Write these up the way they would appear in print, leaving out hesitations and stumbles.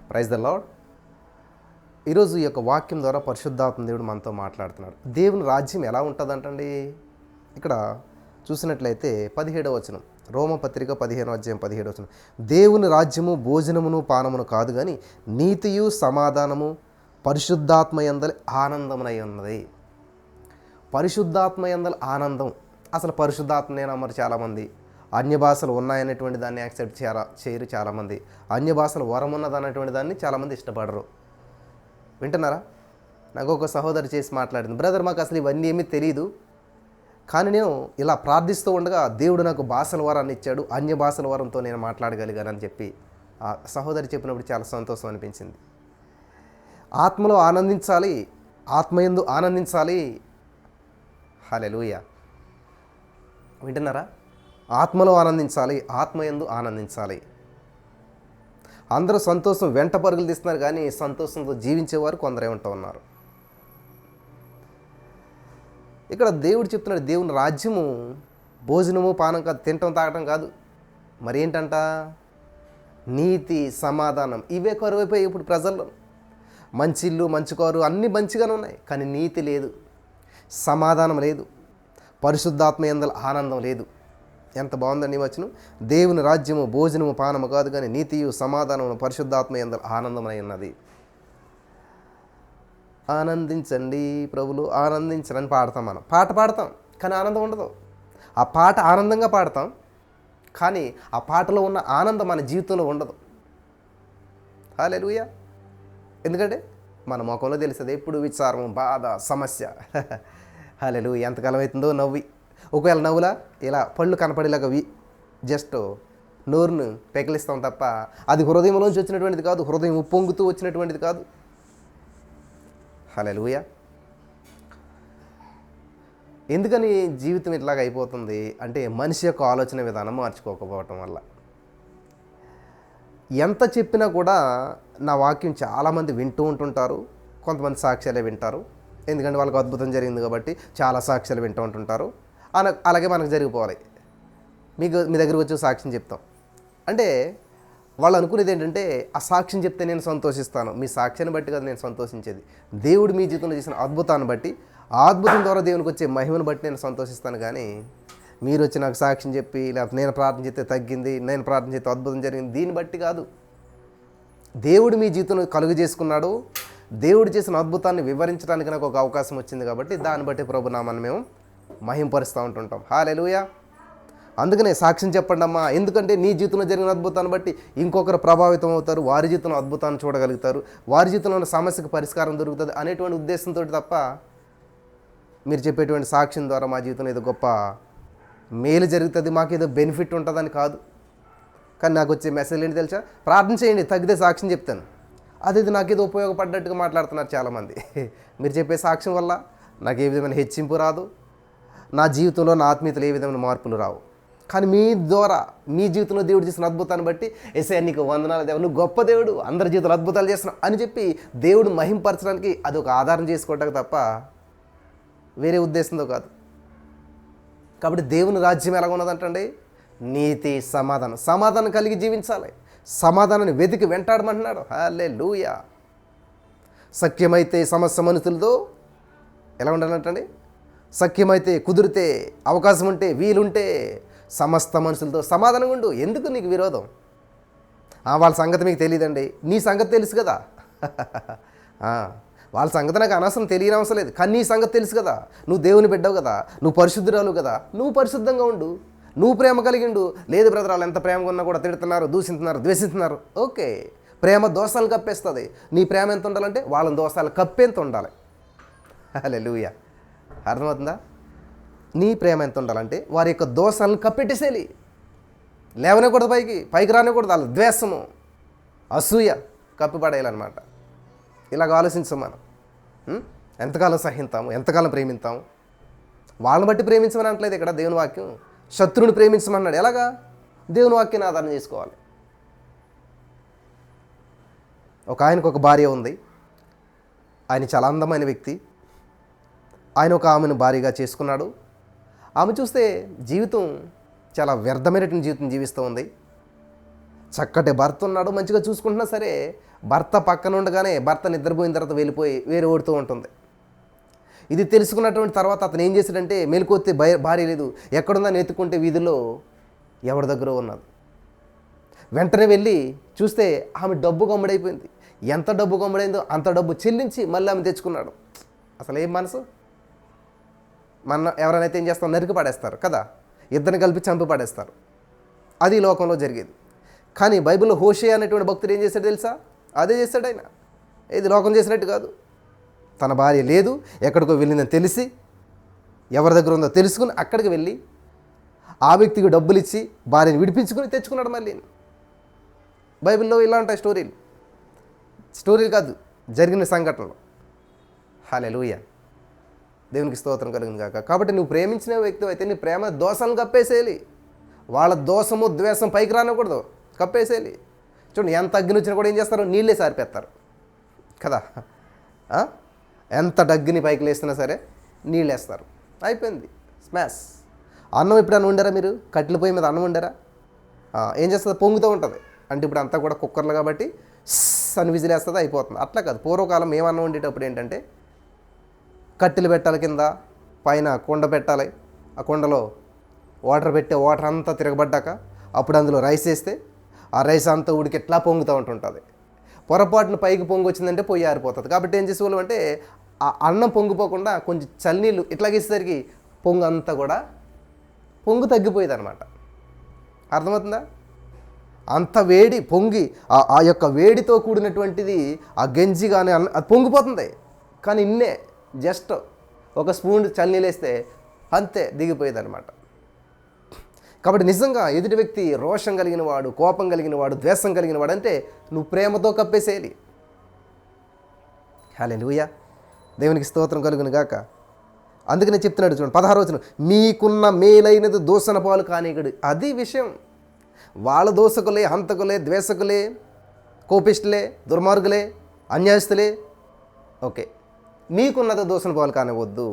Praise the lord. ఈరోజు ఈ యొక్క వాక్యం ద్వారా పరిశుద్ధాత్మ దేవుడు మనతో మాట్లాడుతున్నాడు. దేవుని రాజ్యం ఎలా ఉంటుందంటండి? ఇక్కడ చూసినట్లయితే 17వ వచనం, రోమపత్రిక 15వ అధ్యాయం 17వ వచనం, దేవుని రాజ్యము భోజనమును పానమును కాదు కానీ నీతియు సమాధానము పరిశుద్ధాత్మ యందలి ఆనందమునై ఉన్నది. పరిశుద్ధాత్మ యందలి ఆనందం. అసలు పరిశుద్ధాత్మనే నమ్మరు చాలామంది. అన్య భాషలు ఉన్నాయనేటువంటి దాన్ని యాక్సెప్ట్ చేయరు చాలామంది. అన్య భాషలు వరం ఉన్నదన్నటువంటి దాన్ని చాలామంది ఇష్టపడరు. వింటున్నారా? నాకు ఒక సహోదరి చేసి మాట్లాడింది, బ్రదర్ మాకు అసలు ఇవన్నీ ఏమీ తెలియదు, కానీ నేను ఇలా ప్రార్థిస్తూ ఉండగా దేవుడు నాకు భాషల వరాన్ని ఇచ్చాడు, అన్య భాషల వరంతో నేను మాట్లాడగలిగానని చెప్పి ఆ సహోదరి చెప్పినప్పుడు చాలా సంతోషం అనిపించింది. ఆత్మలో ఆనందించాలి, ఆత్మయందు ఆనందించాలి. హల్లెలూయా. వింటున్నారా? ఆత్మలో ఆనందించాలి, ఆత్మయందు ఆనందించాలి. అందరూ సంతోషం వెంట పరుగులు తీస్తున్నారు, కానీ సంతోషంతో జీవించేవారు కొందరే ఉంటూ ఉన్నారు. ఇక్కడ దేవుడు చెప్తున్నాడు, దేవుని రాజ్యము భోజనము పానం కాదు, తినటం తాగటం కాదు, మరి ఏంటంట? నీతి సమాధానం. ఇవే కరువైపోయి ఇప్పుడు ప్రజల్లో. మంచి ఇల్లు మంచి కారు అన్నీ మంచిగానే ఉన్నాయి, కానీ నీతి లేదు, సమాధానం లేదు, పరిశుద్ధాత్మ యందలి ఆనందం లేదు. ఎంత బాగుందండి వచనం. దేవుని రాజ్యము భోజనము పానము కాదు కానీ నీతియు సమాధానము పరిశుద్ధాత్మ యందలి ఆనందమై ఉన్నది. ఆనందించండి ప్రభులు ఆనందించరని పాడతాం. మనం పాట పాడతాం కానీ ఆనందం ఉండదు. ఆ పాట ఆనందంగా పాడతాం కానీ ఆ పాటలో ఉన్న ఆనందం మన జీవితంలో ఉండదు. హల్లెలూయా. ఎందుకంటే మన ముఖంలో తెలుస్తుంది ఎప్పుడు విచారం, బాధ, సమస్య. హల్లెలూయా. ఎంతకాలం అవుతుందో నవ్వి, ఒకవేళ నవ్వులా ఇలా పళ్ళు కనపడేలాగా జస్ట్ నోరును పెకిలిస్తాం తప్ప అది హృదయంలోంచి వచ్చినటువంటిది కాదు, హృదయం ఉప్పొంగుతూ వచ్చినటువంటిది కాదు. హల్లెలూయా. ఎందుకని జీవితం ఇట్లాగ అయిపోతుంది అంటే మనిషి యొక్క ఆలోచన విధానం మార్చుకోకపోవటం వల్ల. ఎంత చెప్పినా కూడా నా వాక్యం చాలామంది వింటూ ఉంటుంటారు, కొంతమంది సాక్ష్యాలే వింటారు. ఎందుకంటే వాళ్ళకి అద్భుతం జరిగింది కాబట్టి చాలా సాక్ష్యాలు వింటూ ఉంటుంటారు. అలాగే మనకు జరిగిపోవాలి. మీ దగ్గరికి వచ్చి సాక్ష్యం చెప్తాం అంటే వాళ్ళు అనుకునేది ఏంటంటే ఆ సాక్ష్యం చెప్తే నేను సంతోషిస్తాను. మీ సాక్ష్యాన్ని బట్టి కదా నేను సంతోషించేది, దేవుడు మీ జీవితంలో చేసిన అద్భుతాన్ని బట్టి, ఆ అద్భుతం ద్వారా దేవునికి వచ్చే మహిమను బట్టి నేను సంతోషిస్తాను. కానీ మీరు వచ్చి నాకు సాక్ష్యం చెప్పి లేకపోతే నేను ప్రార్థన చేస్తే తగ్గింది, నేను ప్రార్థన చేస్తే అద్భుతం జరిగింది, దీన్ని బట్టి కాదు. దేవుడు మీ జీవితంలో కలుగు చేసుకున్నాడు, దేవుడు చేసిన అద్భుతాన్ని వివరించడానికి నాకు ఒక అవకాశం వచ్చింది కాబట్టి దాన్ని బట్టి ప్రభు నామాన్ని మేము మహింపరుస్తూ ఉంటుంటాం. హల్లెలూయా. అందుకనే సాక్ష్యం చెప్పండి అమ్మా, ఎందుకంటే నీ జీవితంలో జరిగిన అద్భుతాన్ని బట్టి ఇంకొకరు ప్రభావితం అవుతారు, వారి జీవితంలో అద్భుతాన్ని చూడగలుగుతారు, వారి జీవితంలో ఉన్న సమస్యకు పరిష్కారం దొరుకుతుంది అనేటువంటి ఉద్దేశంతో తప్ప మీరు చెప్పేటువంటి సాక్ష్యం ద్వారా మా జీవితంలో ఏదో గొప్ప మేలు జరుగుతుంది, మాకేదో బెనిఫిట్ ఉంటుందని కాదు. కానీ నాకు వచ్చే మెసేజ్ ఏంటి తెలుసా? ప్రార్థన చేయండి, తగ్గితే సాక్ష్యం చెప్తాను. అది నాకేదో ఉపయోగపడ్డట్టుగా మాట్లాడుతున్నారు చాలామంది. మీరు చెప్పే సాక్ష్యం వల్ల నాకు ఏ విధమైన హెచ్చింపు రాదు, నా జీవితంలో నా ఆత్మీయతలు ఏ విధమైన మార్పులు రావు. కానీ మీ ద్వారా మీ జీవితంలో దేవుడు చేసిన అద్భుతాన్ని బట్టి యేసయ్యా నీకు వందనాలు దేవుడు, నువ్వు గొప్ప దేవుడు, అందరి జీవితంలో అద్భుతాలు చేస్తున్నావు అని చెప్పి దేవుడు మహింపరచడానికి అది ఒక ఆధారం చేసుకోవటానికి తప్ప వేరే ఉద్దేశంతో కాదు. కాబట్టి దేవుని రాజ్యం ఎలా ఉన్నదంటండి? నీతి సమాధానం. సమాధానం కలిగి జీవించాలి, సమాధానాన్ని వెతికి వెంటాడమంటున్నాడు. హల్లెలూయా. సఖ్యమైతే సమస్త మనుషులతో ఎలా ఉండాలంటండి? సఖ్యమైతే, కుదిరితే, అవకాశం ఉంటే, వీలుంటే సమస్త మనుషులతో సమాధానంగా ఉండు. ఎందుకు నీకు విరోధం? వాళ్ళ సంగతి మీకు తెలియదండి, నీ సంగతి తెలుసు కదా. వాళ్ళ సంగతి నాకు అనవసరం, తెలియని అవసరం లేదు, కానీ నీ సంగతి తెలుసు కదా. నువ్వు దేవుని బిడ్డవు కదా, నువ్వు పరిశుద్ధురాలు కదా, నువ్వు పరిశుద్ధంగా ఉండు, నువ్వు ప్రేమ కలిగిండు. లేదు బ్రదర్, వాళ్ళు ఎంత ప్రేమగా ఉన్నా కూడా తిడుతున్నారు, దూషిస్తున్నారు, ద్వేషిస్తున్నారు. ఓకే, ప్రేమ దోషాలు కప్పేస్తుంది. నీ ప్రేమ ఎంత ఉండాలంటే వాళ్ళ దోషాలు కప్పేంత ఉండాలి. హల్లెలూయా. అర్థమవుతుందా? నీ ప్రేమ ఎంత ఉండాలంటే వారి యొక్క దోషాలను కప్పెట్టేసేయాలి, లేవనేకూడదు, పైకి రానికూడదు. వాళ్ళ ద్వేషము, అసూయ కప్పిపడేయాలన్నమాట. ఇలాగ ఆలోచించాం మనం. ఎంతకాలం సహిస్తాము, ఎంతకాలం ప్రేమిస్తాము? వాళ్ళని బట్టి ప్రేమించమని అనట్లేదు ఇక్కడ దేవుని వాక్యం. శత్రువుని ప్రేమించమన్నాడు. ఎలాగా? దేవుని వాక్యాన్ని ఆధారం చేసుకోవాలి. ఆయనకు ఒక భార్య ఉంది, ఆయన చాలా అందమైన వ్యక్తి. ఆయన ఒక ఆమెను భార్యగా చేసుకున్నాడు. ఆమె చూస్తే జీవితం చాలా వ్యర్థమైనటువంటి జీవితం జీవిస్తూ ఉంది. చక్కటి భర్త ఉన్నాడు, మంచిగా చూసుకుంటున్నా సరే భర్త పక్కన ఉండగానే భర్త నిద్రపోయిన తర్వాత వెళ్ళిపోయి వేరే ఓడుతూ ఉంటుంది. ఇది తెలుసుకున్నటువంటి తర్వాత అతను ఏం చేశాడంటే, మెలుకొత్తే భార్య లేదు, ఎక్కడుందని ఎత్తుకుంటే వీధిలో ఎవరి దగ్గర ఉన్నది. వెంటనే వెళ్ళి చూస్తే ఆమె డబ్బు గమ్ముడైపోయింది. ఎంత డబ్బు గమ్ముడైందో అంత డబ్బు చెల్లించి మళ్ళీ ఆమె తెచ్చుకున్నాడు. అసలు ఏం మనసు? ఎవరైనా ఏం చేస్తాం, నరికి పడేస్తారు కదా, ఇద్దరిని కలిపి చంపి పడేస్తారు. అది లోకంలో జరిగేది. కానీ బైబిల్లో హోషేయ అనేటువంటి భక్తుడు ఏం చేశాడు తెలుసా? అదే చేశాడు ఆయన. ఇది లోకం చేసినట్టు కాదు. తన భార్య లేదు, ఎక్కడికో వెళ్ళిందని తెలిసి, ఎవరి దగ్గర ఉందో తెలుసుకుని అక్కడికి వెళ్ళి ఆ వ్యక్తికి డబ్బులు ఇచ్చి భార్యని విడిపించుకుని తెచ్చుకున్నాడు మళ్ళీ. బైబిల్లో ఇలా ఉంటాయి స్టోరీలు కాదు, జరిగిన సంఘటనలు. హల్లెలూయా, దేవునికి స్తోత్రం కలిగింది కాక. కాబట్టి నువ్వు ప్రేమించిన వ్యక్తి అయితే నీ ప్రేమ దోషాలను కప్పేసేయాలి. వాళ్ళ దోషము ద్వేషం పైకి రానకూడదు, కప్పేసేయాలి. చూడండి, ఎంత అగ్ని వచ్చినా కూడా ఏం చేస్తారు? నీళ్ళే సారిపేస్తారు కదా. ఎంత అగ్ని పైకి లేస్తున్నా సరే నీళ్ళు వేస్తారు, అయిపోయింది, స్మాష్. అన్నం ఎప్పుడైనా వండారా మీరు? కట్టెల పొయ్యి మీద అన్నం వండారా? ఏం చేస్తుంది? పొంగుతూ ఉంటుంది. అంటే ఇప్పుడు అంతా కూడా కుక్కర్లు కాబట్టి అని విజిలేస్తుంది, అయిపోతుంది. అట్లా కాదు, పూర్వకాలం మేము అన్నం వండేటప్పుడు ఏంటంటే కట్టెలు పెట్టాలి, కింద పైన కుండ పెట్టాలి, ఆ కుండలో వాటర్ పెట్టే వాటర్ అంతా తిరగబడ్డాక అప్పుడు అందులో రైస్ వేస్తే ఆ రైస్ అంతా ఉడికి ఎట్లా పొంగుతూ ఉంటుంటుంది. పొరపాటున పైకి పొంగు వచ్చిందంటే పొయ్యి ఆరిపోతుంది. కాబట్టి ఏం చేసేవాళ్ళం అంటే ఆ అన్నం పొంగిపోకుండా కొంచెం చల్లనీళ్ళు ఇట్లాగేసేసరికి పొంగు అంతా కూడా పొంగు తగ్గిపోయేది అనమాట. అర్థమవుతుందా? అంత వేడి పొంగి ఆ యొక్క వేడితో కూడినటువంటిది ఆ గంజి కానీ అది పొంగిపోతుంది. కానీ ఇన్నే జస్ట్ ఒక స్పూన్ చల్లనీళ్ళు వేస్తే అంతే దిగిపోయేది అనమాట. కాబట్టి నిజంగా ఎదుటి వ్యక్తి రోషం కలిగిన వాడు, కోపం కలిగిన వాడు, ద్వేషం కలిగిన వాడు అంటే నువ్వు ప్రేమతో కప్పేసేయాలి. హల్లెలూయా, దేవునికి స్తోత్రం కలుగును గాక. అందుకనే చెప్తున్నాడు చూడండి 16వ వచనం, మీకున్న మేలైనది దూషణ పాలు కానీకుడు. అది విషయం. వాళ్ళ దోషకులే, హంతకులే, ద్వేషకులే, కోపిష్టులే, దుర్మార్గులే, అన్యాయస్తులే. ఓకే, మీకున్నది దూషణ పాలు కానివద్దు.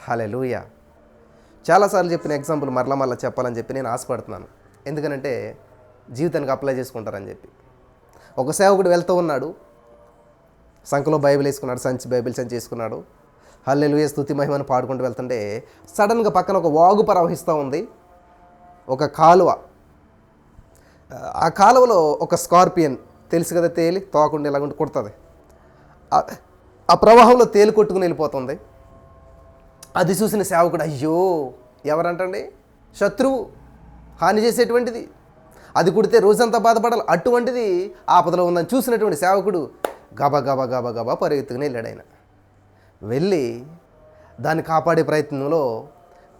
హల్లెలూయా. చాలాసార్లు చెప్పిన ఎగ్జాంపుల్ మరలా చెప్పాలని చెప్పి నేను ఆశపడుతున్నాను. ఎందుకనంటే జీవితానికి అప్లై చేసుకుంటారని చెప్పి. ఒక సేవకుడు వెళ్తూ ఉన్నాడు, సంఖలో బైబిల్ వేసుకున్నాడు, బైబిల్ సంచి వేసుకున్నాడు, హల్లెలూయా స్తుతి మహిమను పాడుకుంటూ వెళ్తుంటే సడన్గా పక్కన ఒక వాగు ప్రవహిస్తూ ఉంది, ఒక కాలువ. ఆ కాలువలో ఒక స్కార్పియన్, తెలుసు కదా, తేలి తోకుండా ఇలాగుండి కుడుతుంది. ఆ ప్రవాహంలో తేలి కొట్టుకుని వెళ్ళిపోతుంది. అది చూసిన సేవకుడు, అయ్యో, ఎవరంటండి? శత్రువు, హాని చేసేటువంటిది, అది కుడితే రోజంతా బాధపడాలి, అటువంటిది ఆపదలో ఉందని చూసినటువంటి సేవకుడు గబా గబా గబా గబా పరిగెత్తుకుని వెళ్ళాడు. ఆయన వెళ్ళి దాన్ని కాపాడే ప్రయత్నంలో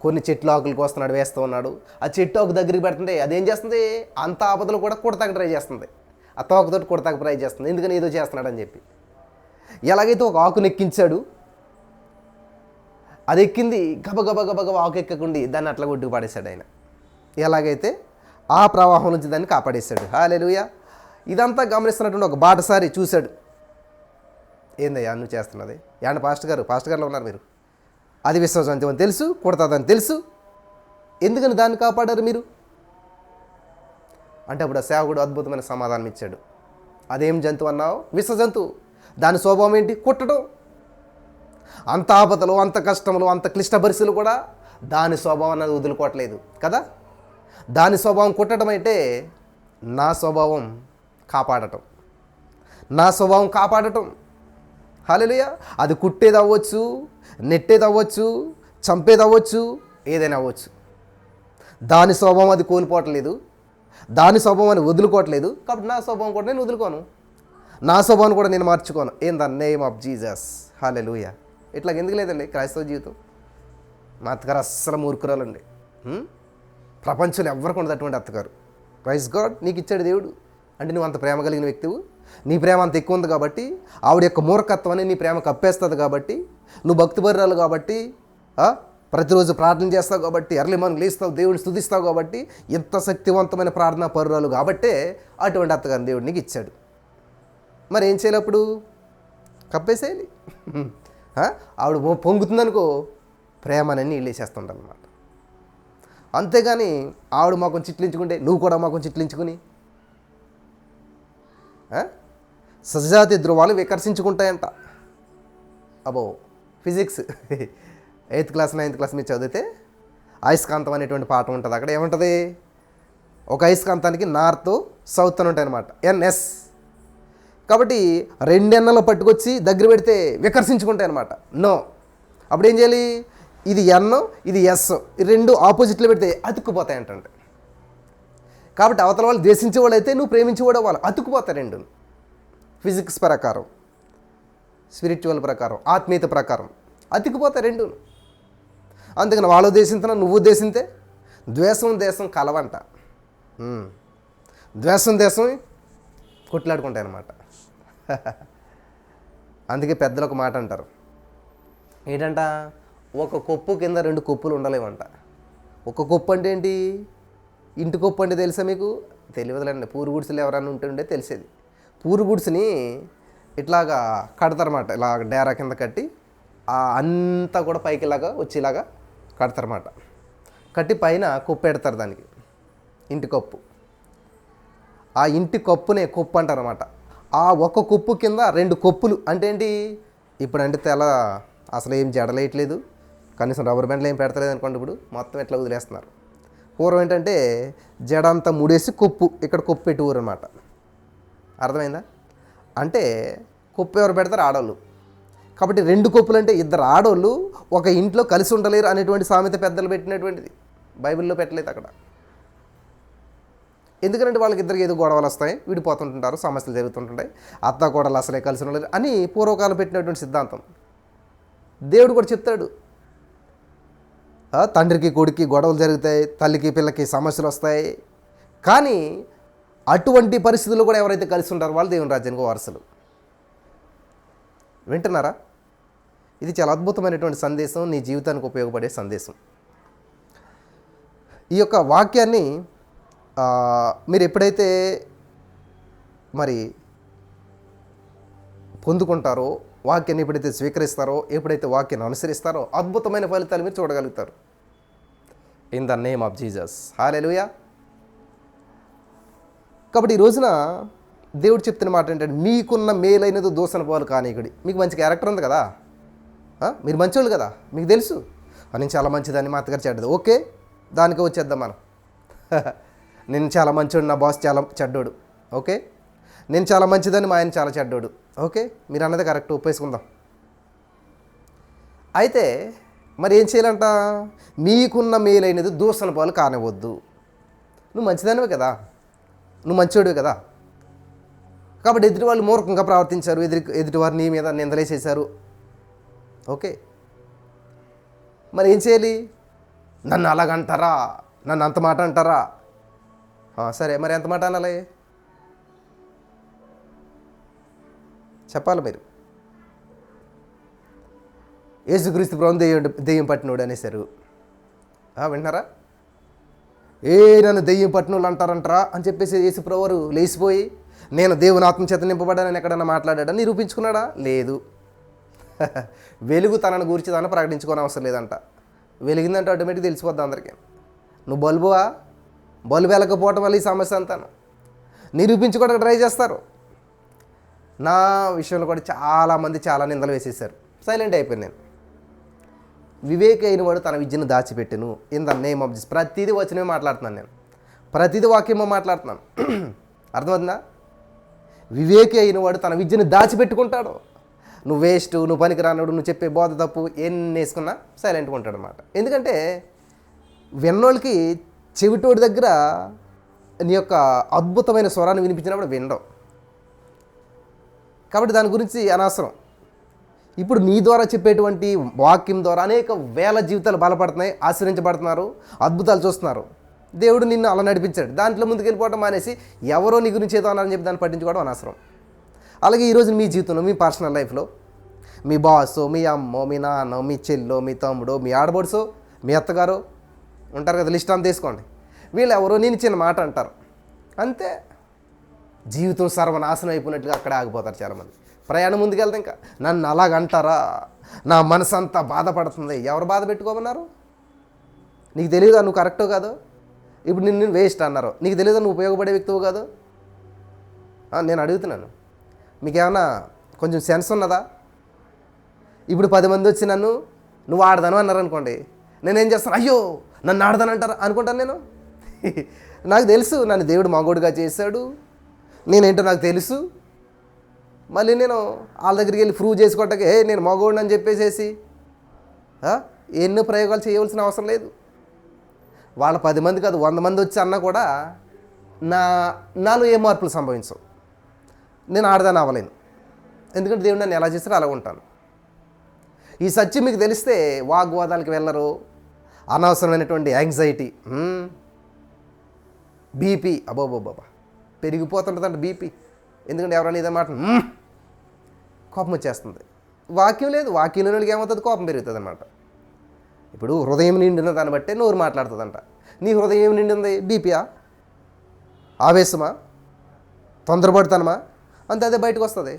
కొన్ని చెట్లు ఆకులకు వస్తున్నాడు, వేస్తూ ఉన్నాడు. ఆ చెట్టు ఆకు దగ్గరికి పెడుతుంటే అదేం చేస్తుంది? అంత ఆపదలు కూడా కుడతాక ట్రై చేస్తుంది, ఆ తోకతోటి కుడతాక ట్రై చేస్తుంది. ఎందుకని ఏదో చేస్తున్నాడు అని చెప్పి. ఎలాగైతే ఒక ఆకును ఎక్కించాడు, అది ఎక్కింది, గబ గబ గబ గబ ఆకు ఎక్కకుండి దాన్ని అట్లా కొట్టుకు పాడేశాడు ఆయన. ఎలాగైతే ఆ ప్రవాహం నుంచి దాన్ని కాపాడేశాడు. హల్లెలూయా. ఇదంతా గమనిస్తున్నటువంటి ఒక బాటసారి చూశాడు, ఏందయ్యా నువ్వు చేస్తున్నది? యాండ పాస్టర్ గారులో ఉన్నారు మీరు. అది విశ్వజంతువు అని తెలుసు, కుడతాదని తెలుసు, ఎందుకని దాన్ని కాపాడారు మీరు అంటే అప్పుడు ఆ సేవకుడు అద్భుతమైన సమాధానం ఇచ్చాడు. అదేం జంతువు అన్నావు? విశ్వజంతువు. దాని స్వభావం ఏంటి? కుట్టడం. అంత ఆపదలు, అంత కష్టములు, అంత క్లిష్ట పరిస్థితులు కూడా దాని స్వభావం అన్నది వదులుకోవట్లేదు కదా. దాని స్వభావం కుట్టడం అయితే నా స్వభావం కాపాడటం, నా స్వభావం కాపాడటం. హల్లెలూయా. అది కుట్టేది అవ్వచ్చు, నెట్టేది అవ్వచ్చు, చంపేది అవ్వచ్చు, ఏదైనా అవ్వచ్చు. దాని స్వభావం అది కోల్పోవట్లేదు, దాని స్వభావాన్ని వదులుకోవట్లేదు. కాబట్టి నా స్వభావం కూడా నేను వదులుకోను, నా స్వభావాన్ని కూడా నేను మార్చుకోను. In the name of Jesus. Hallelujah. ఇట్లా ఎందుకు లేదండి క్రైస్తవ జీవితం? మా అత్తగారు అస్సలు మూర్ఖురాలండి. ప్రపంచంలో ఎవరికి ఉండదు అటువంటి అత్తగారు. ప్రైజ్ గాడ్, నీకు ఇచ్చాడు దేవుడు. అంటే నువ్వు అంత ప్రేమ కలిగిన వ్యక్తివు, నీ ప్రేమ అంత ఎక్కువ ఉంది కాబట్టి, ఆవిడ యొక్క మూర్ఖత్వాన్ని నీ ప్రేమ కప్పేస్తుంది కాబట్టి, నువ్వు భక్తిపరురాలు కాబట్టి, ప్రతిరోజు ప్రార్థన చేస్తావు కాబట్టి, ఎర్లీ మార్నింగ్ లేస్తావు, దేవుడిని స్తుతిస్తావు కాబట్టి, ఇంత శక్తివంతమైన ప్రార్థనా పరురాలు కాబట్టే అటువంటి అత్తగారిని దేవుడు నీకు ఇచ్చాడు. మరి ఏం చేయాలి అప్పుడు? కప్పేసేయాలి. ఆవిడ పొంగుతుందనుకో, ప్రేమనని నీళ్ళు వేసేస్తుంటారనమాట. అంతేగాని ఆవిడ మాకు చిట్లించుకుంటే నువ్వు కూడా మాకు చిట్లించుకుని ఆ? సజాతి ధ్రువాలు వికర్షించుకుంటాయంట. అబో, physics 8th class 9th class మీరు చదివితే అయస్కాంతం అనేటువంటి పాఠం ఉంటుంది. అక్కడ ఏముంటుంది, ఒక అయస్కాంతానికి నార్త్ సౌత్ అని ఉంటాయి అన్నమాట, ఎన్ఎస్. కాబట్టి 2 ఎన్నెలు పట్టుకొచ్చి దగ్గర పెడితే వికర్షించుకుంటాయి అనమాట. నో, అప్పుడు ఏం చేయాలి, ఇది ఎన్ ఇది ఎస్, ఈ 2 ఆపోజిట్లో పెడితే అతుక్కుపోతాయి అంటండి. కాబట్టి అవతల వాళ్ళు ద్వేషించేవాళ్ళు అయితే నువ్వు ప్రేమించేవాడు వాళ్ళు అతుక్కుపోతాయి 2. ఫిజిక్స్ ప్రకారం, స్పిరిచువల్ ప్రకారం, ఆత్మీయత ప్రకారం అతుక్కుపోతాయి 2. అందుకని వాళ్ళు ఉద్దేశించిన నువ్వు ఉద్దేశింతే ద్వేషం దేశం కలవంట. ద్వేషం దేశం కొట్లాడుకుంటాయి అన్నమాట. అందుకే పెద్దలు ఒక మాట అంటారు, ఏంటంట, ఒక కొప్పు కింద 2 కొప్పులు ఉండలేవంట. ఒక కొప్పు అంటే ఏంటి, ఇంటి కొప్పు అంటే తెలుసా మీకు? తెలియదులేండి, పూరు గుడిసెలు ఎవరైనా ఉంటుండే తెలిసేది. పూరు గుడిసెని ఇట్లాగా కడతారన్నమాట, ఇలా డేరా కింద కట్టి అంతా కూడా పైకి ఇలాగా వచ్చేలాగా కడతారన్నమాట. కట్టి పైన కొప్పు పెడతారు దానికి, ఇంటి కప్పు. ఆ ఇంటి కప్పునే కొప్పు అంటారన్నమాట. ఆ ఒక కొప్పు కింద 2 కొప్పులు అంటే ఏంటి, ఇప్పుడంటే తెల అసలు ఏం జడలేయట్లేదు, కనీసం రబ్బర్ బ్యాండ్లు ఏం పెడతలేదు అనుకోండి, ఇప్పుడు మొత్తం ఎట్లా వదిలేస్తున్నారు. పూర్వం ఏంటంటే జడ అంతా ముడేసి కొప్పు, ఇక్కడ కొప్పు పెట్టి ఊరు అనమాట. అర్థమైందా? అంటే కొప్పు ఎవరు పెడతారు, ఆడవాళ్ళు. కాబట్టి 2 కొప్పులు అంటే 2 ఆడవాళ్ళు ఒక ఇంట్లో కలిసి ఉండలేరు అనేటువంటి సామెత పెద్దలు పెట్టినటువంటిది, బైబిల్లో పెట్టలేదు అక్కడ. ఎందుకంటే వాళ్ళకి ఇద్దరికి ఏదో గొడవలు వస్తాయి, విడిపోతుంటుంటారు, సమస్యలు జరుగుతుంటాయి, అత్త కోడలు అసలే కలిసి ఉండలేరు అని పూర్వకాలం పెట్టినటువంటి సిద్ధాంతం. దేవుడు కూడా చెప్తాడు, తండ్రికి కొడుక్కి గొడవలు జరుగుతాయి, తల్లికి పిల్లకి సమస్యలు వస్తాయి, కానీ అటువంటి పరిస్థితుల్లో కూడా ఎవరైతే కలిసి ఉంటారో వాళ్ళు దేవుని రాజ్యానికి వారసులు. వింటున్నారా? ఇది చాలా అద్భుతమైనటువంటి సందేశం, నీ జీవితానికి ఉపయోగపడే సందేశం. ఈ యొక్క వాక్యాన్ని మీరు ఎప్పుడైతే మరి పొందుకుంటారో, వాక్యాన్ని ఎప్పుడైతే స్వీకరిస్తారో, ఎప్పుడైతే వాక్యాన్ని అనుసరిస్తారో అద్భుతమైన ఫలితాలు మీరు చూడగలుగుతారు. In the name of Jesus, hallelujah. కాబట్టి ఈ రోజున దేవుడు చెప్తున్న మాట ఏంటంటే, మీకున్న మేలైనది దూషణ పాలు కానీకుడి. మీకు మంచి క్యారెక్టర్ ఉంది కదా, మీరు మంచోళ్ళు కదా, మీకు తెలుసు నేను చాలా మంచిదాన్ని, మా అత్తగారు చెడ్డది, ఓకే దానికే వచ్చేద్దాం మనం. నేను చాలా మంచోడు, నా బాస్ చాలా చెడ్డోడు, ఓకే. నేను చాలా మంచిదని, మా ఆయన చాలా చెడ్డోడు, ఓకే. మీరు అన్నది కరెక్ట్, ఒప్పేసుకుందాం. అయితే మరి ఏం చేయాలంట, మీకున్న మేలైనది దూషణ పాలు కానివద్దు. నువ్వు మంచిదానివే కదా, నువ్వు మంచోడివే కదా. కాబట్టి ఎదుటి వాళ్ళు మూర్ఖంగా ప్రవర్తించారు, ఎదుటివారు నీ మీద నిందలేసేశారు, ఓకే. మరి ఏం చేయాలి, నన్ను అలాగంటారా, నన్ను అంత మాట అంటారా, సరే మరి ఎంత మాట అనాలి చెప్పాలి మీరు. యేసుక్రీస్తు ప్రభువుని దెయ్యం పట్టినోడు అనేసారు, వింటున్నారా? నన్ను దెయ్యం పట్టినోళ్ళు అంటారంటారా అని చెప్పేసి యేసు ప్రభువు లేచిపోయి నేను దేవుని ఆత్మ చేత నింపబడ్డానని ఎక్కడన్నా మాట్లాడా, నిరూపించుకున్నాడా? లేదు. వెలుగు తనను గురించి తను ప్రకటించుకోని అవసరం లేదంట. వెలిగిందంటే ఆటోమేటిక్ తెలిసిపోద్ది అందరికీ. నువ్వు బల్బువా, బల్బు వెళ్ళకపోవటం వల్ల ఈ సమస్య అంతాను నిరూపించుకోవడానికి ట్రై చేస్తారు. నా విషయంలో కూడా చాలామంది చాలా నిందలు వేసేసారు, సైలెంట్ అయిపోయాను నేను. వివేక అయిన వాడు తన విద్యను దాచిపెట్టును, in the name of Jesus. ప్రతిదీ వచనమే మాట్లాడుతున్నాను నేను, ప్రతిదీ వాక్యమో మాట్లాడుతున్నాను. అర్థమవుతుందా? వివేకి అయిన వాడు తన విద్యను దాచిపెట్టుకుంటాడు. నువ్వు వేస్ట్, నువ్వు పనికిరానుడు, నువ్వు చెప్పే బోధ తప్పు, ఎన్ని వేసుకున్నా సైలెంట్గా ఉంటాడు అనమాట. ఎందుకంటే విన్నోళ్ళకి చెవిటోడి దగ్గర నీ యొక్క అద్భుతమైన స్వరాన్ని వినిపించినప్పుడు వినడం, కాబట్టి దాని గురించి అనవసరం. ఇప్పుడు నీ ద్వారా చెప్పేటువంటి వాక్యం ద్వారా అనేక వేల జీవితాలు బలపడుతున్నాయి, ఆశ్రయించబడుతున్నారు, అద్భుతాలు చూస్తున్నారు. దేవుడు నిన్ను అలా నడిపించాడు. దాంట్లో ముందుకు వెళ్ళిపోవడం మానేసి ఎవరో నీ గురించి ఏదో అన్నారని చెప్పి దాన్ని పట్టించుకోవడం అనవసరం. అలాగే ఈరోజు మీ జీవితంలో, మీ పర్సనల్ లైఫ్లో మీ బాస్, మీ అమ్మో, మీ నాన్న, మీ చెల్లో, మీ తమ్ముడో, మీ ఆడబడుసో, మీ అత్తగారో ఉంటారు కదా, లిస్ట్ అంతా తీసుకోండి. వీళ్ళు ఎవరో నేను చిన్న మాట అంటారు, అంతే జీవితం సర్వనాశనం అయిపోయినట్టుగా అక్కడే ఆగిపోతారు చాలామంది. ప్రయాణం ముందుకెళ్తే ఇంకా నన్ను అలాగంటారా, నా మనసు అంతా బాధపడుతుంది. ఎవరు బాధ పెట్టుకోమన్నారు? నీకు తెలియదా నువ్వు కరెక్టో కాదో? ఇప్పుడు నిన్ను వేస్ట్ అన్నారు, నీకు తెలియదా నువ్వు ఉపయోగపడే వ్యక్తివు కాదు? నేను అడుగుతున్నాను, మీకేమన్నా కొంచెం సెన్స్ ఉన్నదా? ఇప్పుడు 10 మంది వచ్చి నన్ను నువ్వు ఆడదాను అన్నారు అనుకోండి, నేనేం చేస్తాను? అయ్యో నన్ను ఆడదాను అంటారు అనుకుంటాను నేను. నాకు తెలుసు నన్ను దేవుడు మగోడుగా చేశాడు, నేనేంటో నాకు తెలుసు. మళ్ళీ నేను వాళ్ళ దగ్గరికి వెళ్ళి ప్రూవ్ చేసుకోవటానికి నేను మగోడిని అని చెప్పేసేసి ఎన్నో ప్రయోగాలు చేయవలసిన అవసరం లేదు. వాళ్ళ 10 మంది కాదు 100 మంది వచ్చి అన్నా కూడా నాలో ఏ మార్పులు సంభవించవు. నేను ఆడదాన్ని అవ్వలేను, ఎందుకంటే దేవుడు నన్ను ఎలా చేస్తారో అలా ఉంటాను. ఈ సత్యం మీకు తెలిస్తే వాగ్వాదాలకు వెళ్ళరు, అనవసరమైనటువంటి యాంగ్జైటీ, బీపీ అబ్బోబాబా పెరిగిపోతుంటుందంట బీపీ. ఎందుకంటే ఎవరైనా ఇదే మాట కోపం వచ్చేస్తుంది. వాక్యం లేదు, వాక్యం లేనికి ఏమవుతుంది? కోపం పెరుగుతుంది అన్నమాట. ఇప్పుడు హృదయం నిండిన దాన్ని బట్టే నోరు మాట్లాడుతుందంట. నీ హృదయం నిండింది బీపీయా, ఆవేశమా, తొందరపడుతానమా, అంతే అదే బయటకు వస్తుంది.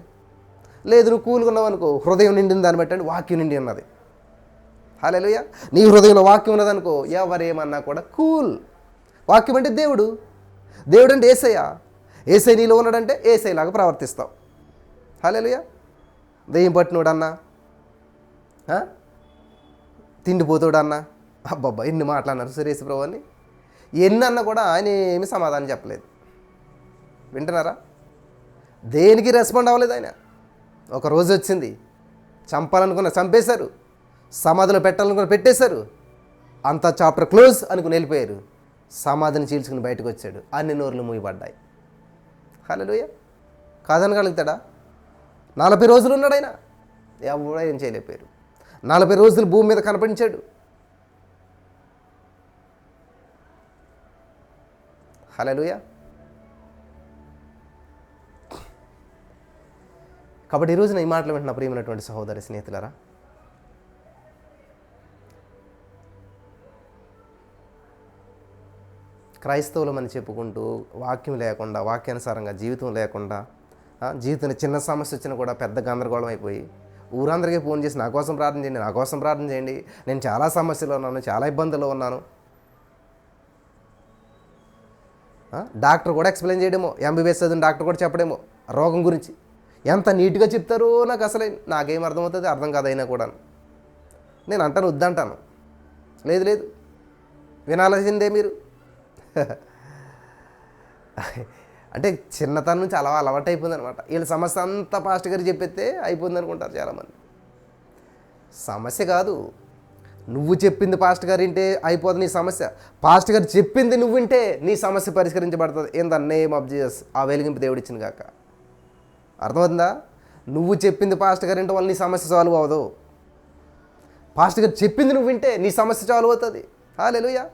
లేదు నువ్వు కూల్గా ఉన్నావు అనుకో, హృదయం నిండిన దాన్ని బట్టి వాక్యం నిండి ఉన్నది. హల్లెలూయా. నీ హృదయంలో వాక్యం ఉన్నదనుకో, ఎవరేమన్నా కూడా కూల్. వాక్యం అంటే దేవుడు, దేవుడు అంటే యేసయ్య, యేసయ్య నీలో ఉన్నాడంటే యేసయ్యలాగా ప్రవర్తిస్తావు. హల్లెలూయా. దెయ్యం పట్టినోడన్నా, తిండిపోతాడన్నా, అబ్బబ్బా ఎన్ని మాట్లాడినారు సురేష్ ప్రభు అని. ఎన్ని అన్నా కూడా ఆయన ఏమి సమాధానం చెప్పలేదు. వింటున్నారా? దేనికి రెస్పాండ్ అవ్వలేదు ఆయన. ఒక రోజు వచ్చింది, చంపాలనుకున్న చంపేశారు, సమాధిలో పెట్టాలనుకున్న పెట్టేశారు, అంతా చాప్టర్ క్లోజ్ అనుకుని వెళ్ళిపోయారు. సమాధిని చీల్చుకుని బయటకు వచ్చాడు, అన్ని నోర్లు మూయబడ్డాయి. హల్లెలూయా. కాదనగలుగుతాడా? 40 రోజులు ఉన్నాడు ఆయన, ఎవడో ఏం చేయలేకపోయారు. 40 రోజులు భూమి మీద కనపడించాడు. హల్లెలూయా. కాబట్టి ఈరోజు ఈ మాటలు వింటున్న ప్రియమైనటువంటి సహోదరి స్నేహితులారా, క్రైస్తవులమని చెప్పుకుంటూ వాక్యం లేకుండా, వాక్యానుసారంగా జీవితం లేకుండా, జీవితంలో చిన్న సమస్య వచ్చినా కూడా పెద్ద గందరగోళం అయిపోయి ఊరందరికీ ఫోన్ చేసి నా కోసం ప్రార్థన చేయండి, నా కోసం ప్రార్థన చేయండి, నేను చాలా సమస్యలో ఉన్నాను, చాలా ఇబ్బందుల్లో ఉన్నాను. డాక్టర్ కూడా ఎక్స్ప్లెయిన్ చేయడమో, ఎంబీబీఎస్ చదివిన డాక్టర్ కూడా చెప్పడేమో రోగం గురించి. ఎంత నీట్గా చెప్తారో నాకు అసలు నాకేం అర్థమవుతుంది, అర్థం కాదైనా కూడా. నేను అంటాను వద్దంటాను, లేదు లేదు వినాల్సిందే మీరు. అంటే చిన్నతనం నుంచి అలా అలవాటు అయిపోయింది అనమాట. వీళ్ళ సమస్య అంతా పాస్టర్ గారు చెప్పేస్తే అయిపోయింది అనుకుంటారు చాలామంది. సమస్య కాదు, నువ్వు చెప్పింది పాస్టర్ గారు వింటే అయిపోతుంది నీ సమస్య. పాస్టర్ గారు చెప్పింది నువ్వు వింటే నీ సమస్య పరిష్కరించబడుతుంది. In the name of Jesus. ఆ వెలిగింపు దేవుడు ఇచ్చింది కాక. అర్థమవుతుందా? నువ్వు చెప్పింది పాస్టర్ గారు వింటే వాళ్ళు నీ సమస్య సాల్వ్ అవ్వదు. పాస్టర్ గారు చెప్పింది నువ్వు వింటే నీ సమస్య సాల్వ్ అవుతుంది. హల్లెలూయా.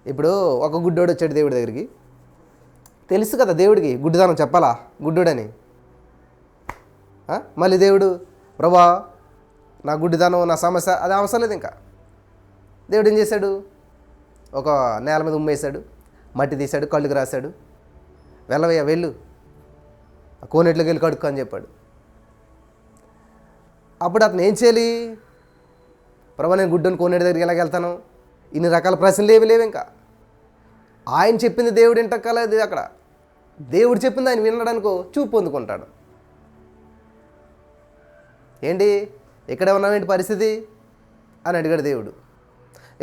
ఇప్పుడు ఒక గుడ్డోడు వచ్చాడు దేవుడి దగ్గరికి. తెలుసు కదా దేవుడికి గుడ్డిదానం చెప్పాలా గుడ్డోడని. మళ్ళీ దేవుడు ప్రభా నా గుడ్డిదానం నా సమస్య అది అవసరం లేదు. ఇంకా దేవుడు ఏం చేశాడు? ఒక నేల మీద ఉమ్మేశాడు, మట్టి తీశాడు, కళ్ళుకి రాశాడు, వెళ్ళవయ్యా వెళ్ళు, కోనేట్లోకి వెళ్ళి కడుక్కో అని చెప్పాడు. అప్పుడు అతను ఏం చేయాలి? ప్రభా నేను గుడ్డని కోనేటి దగ్గరికి ఎలాగ వెళ్తాను? ఇన్ని రకాల ప్రశ్నలు ఏవి లేవు. ఇంకా ఆయన చెప్పింది దేవుడు వింటక్కలేదు. అక్కడ దేవుడు చెప్పింది ఆయన వినడానికో చూపు పొందుకుంటాడు. ఏంటి ఇక్కడే ఉన్నావేంటి పరిస్థితి అని అడిగాడు దేవుడు.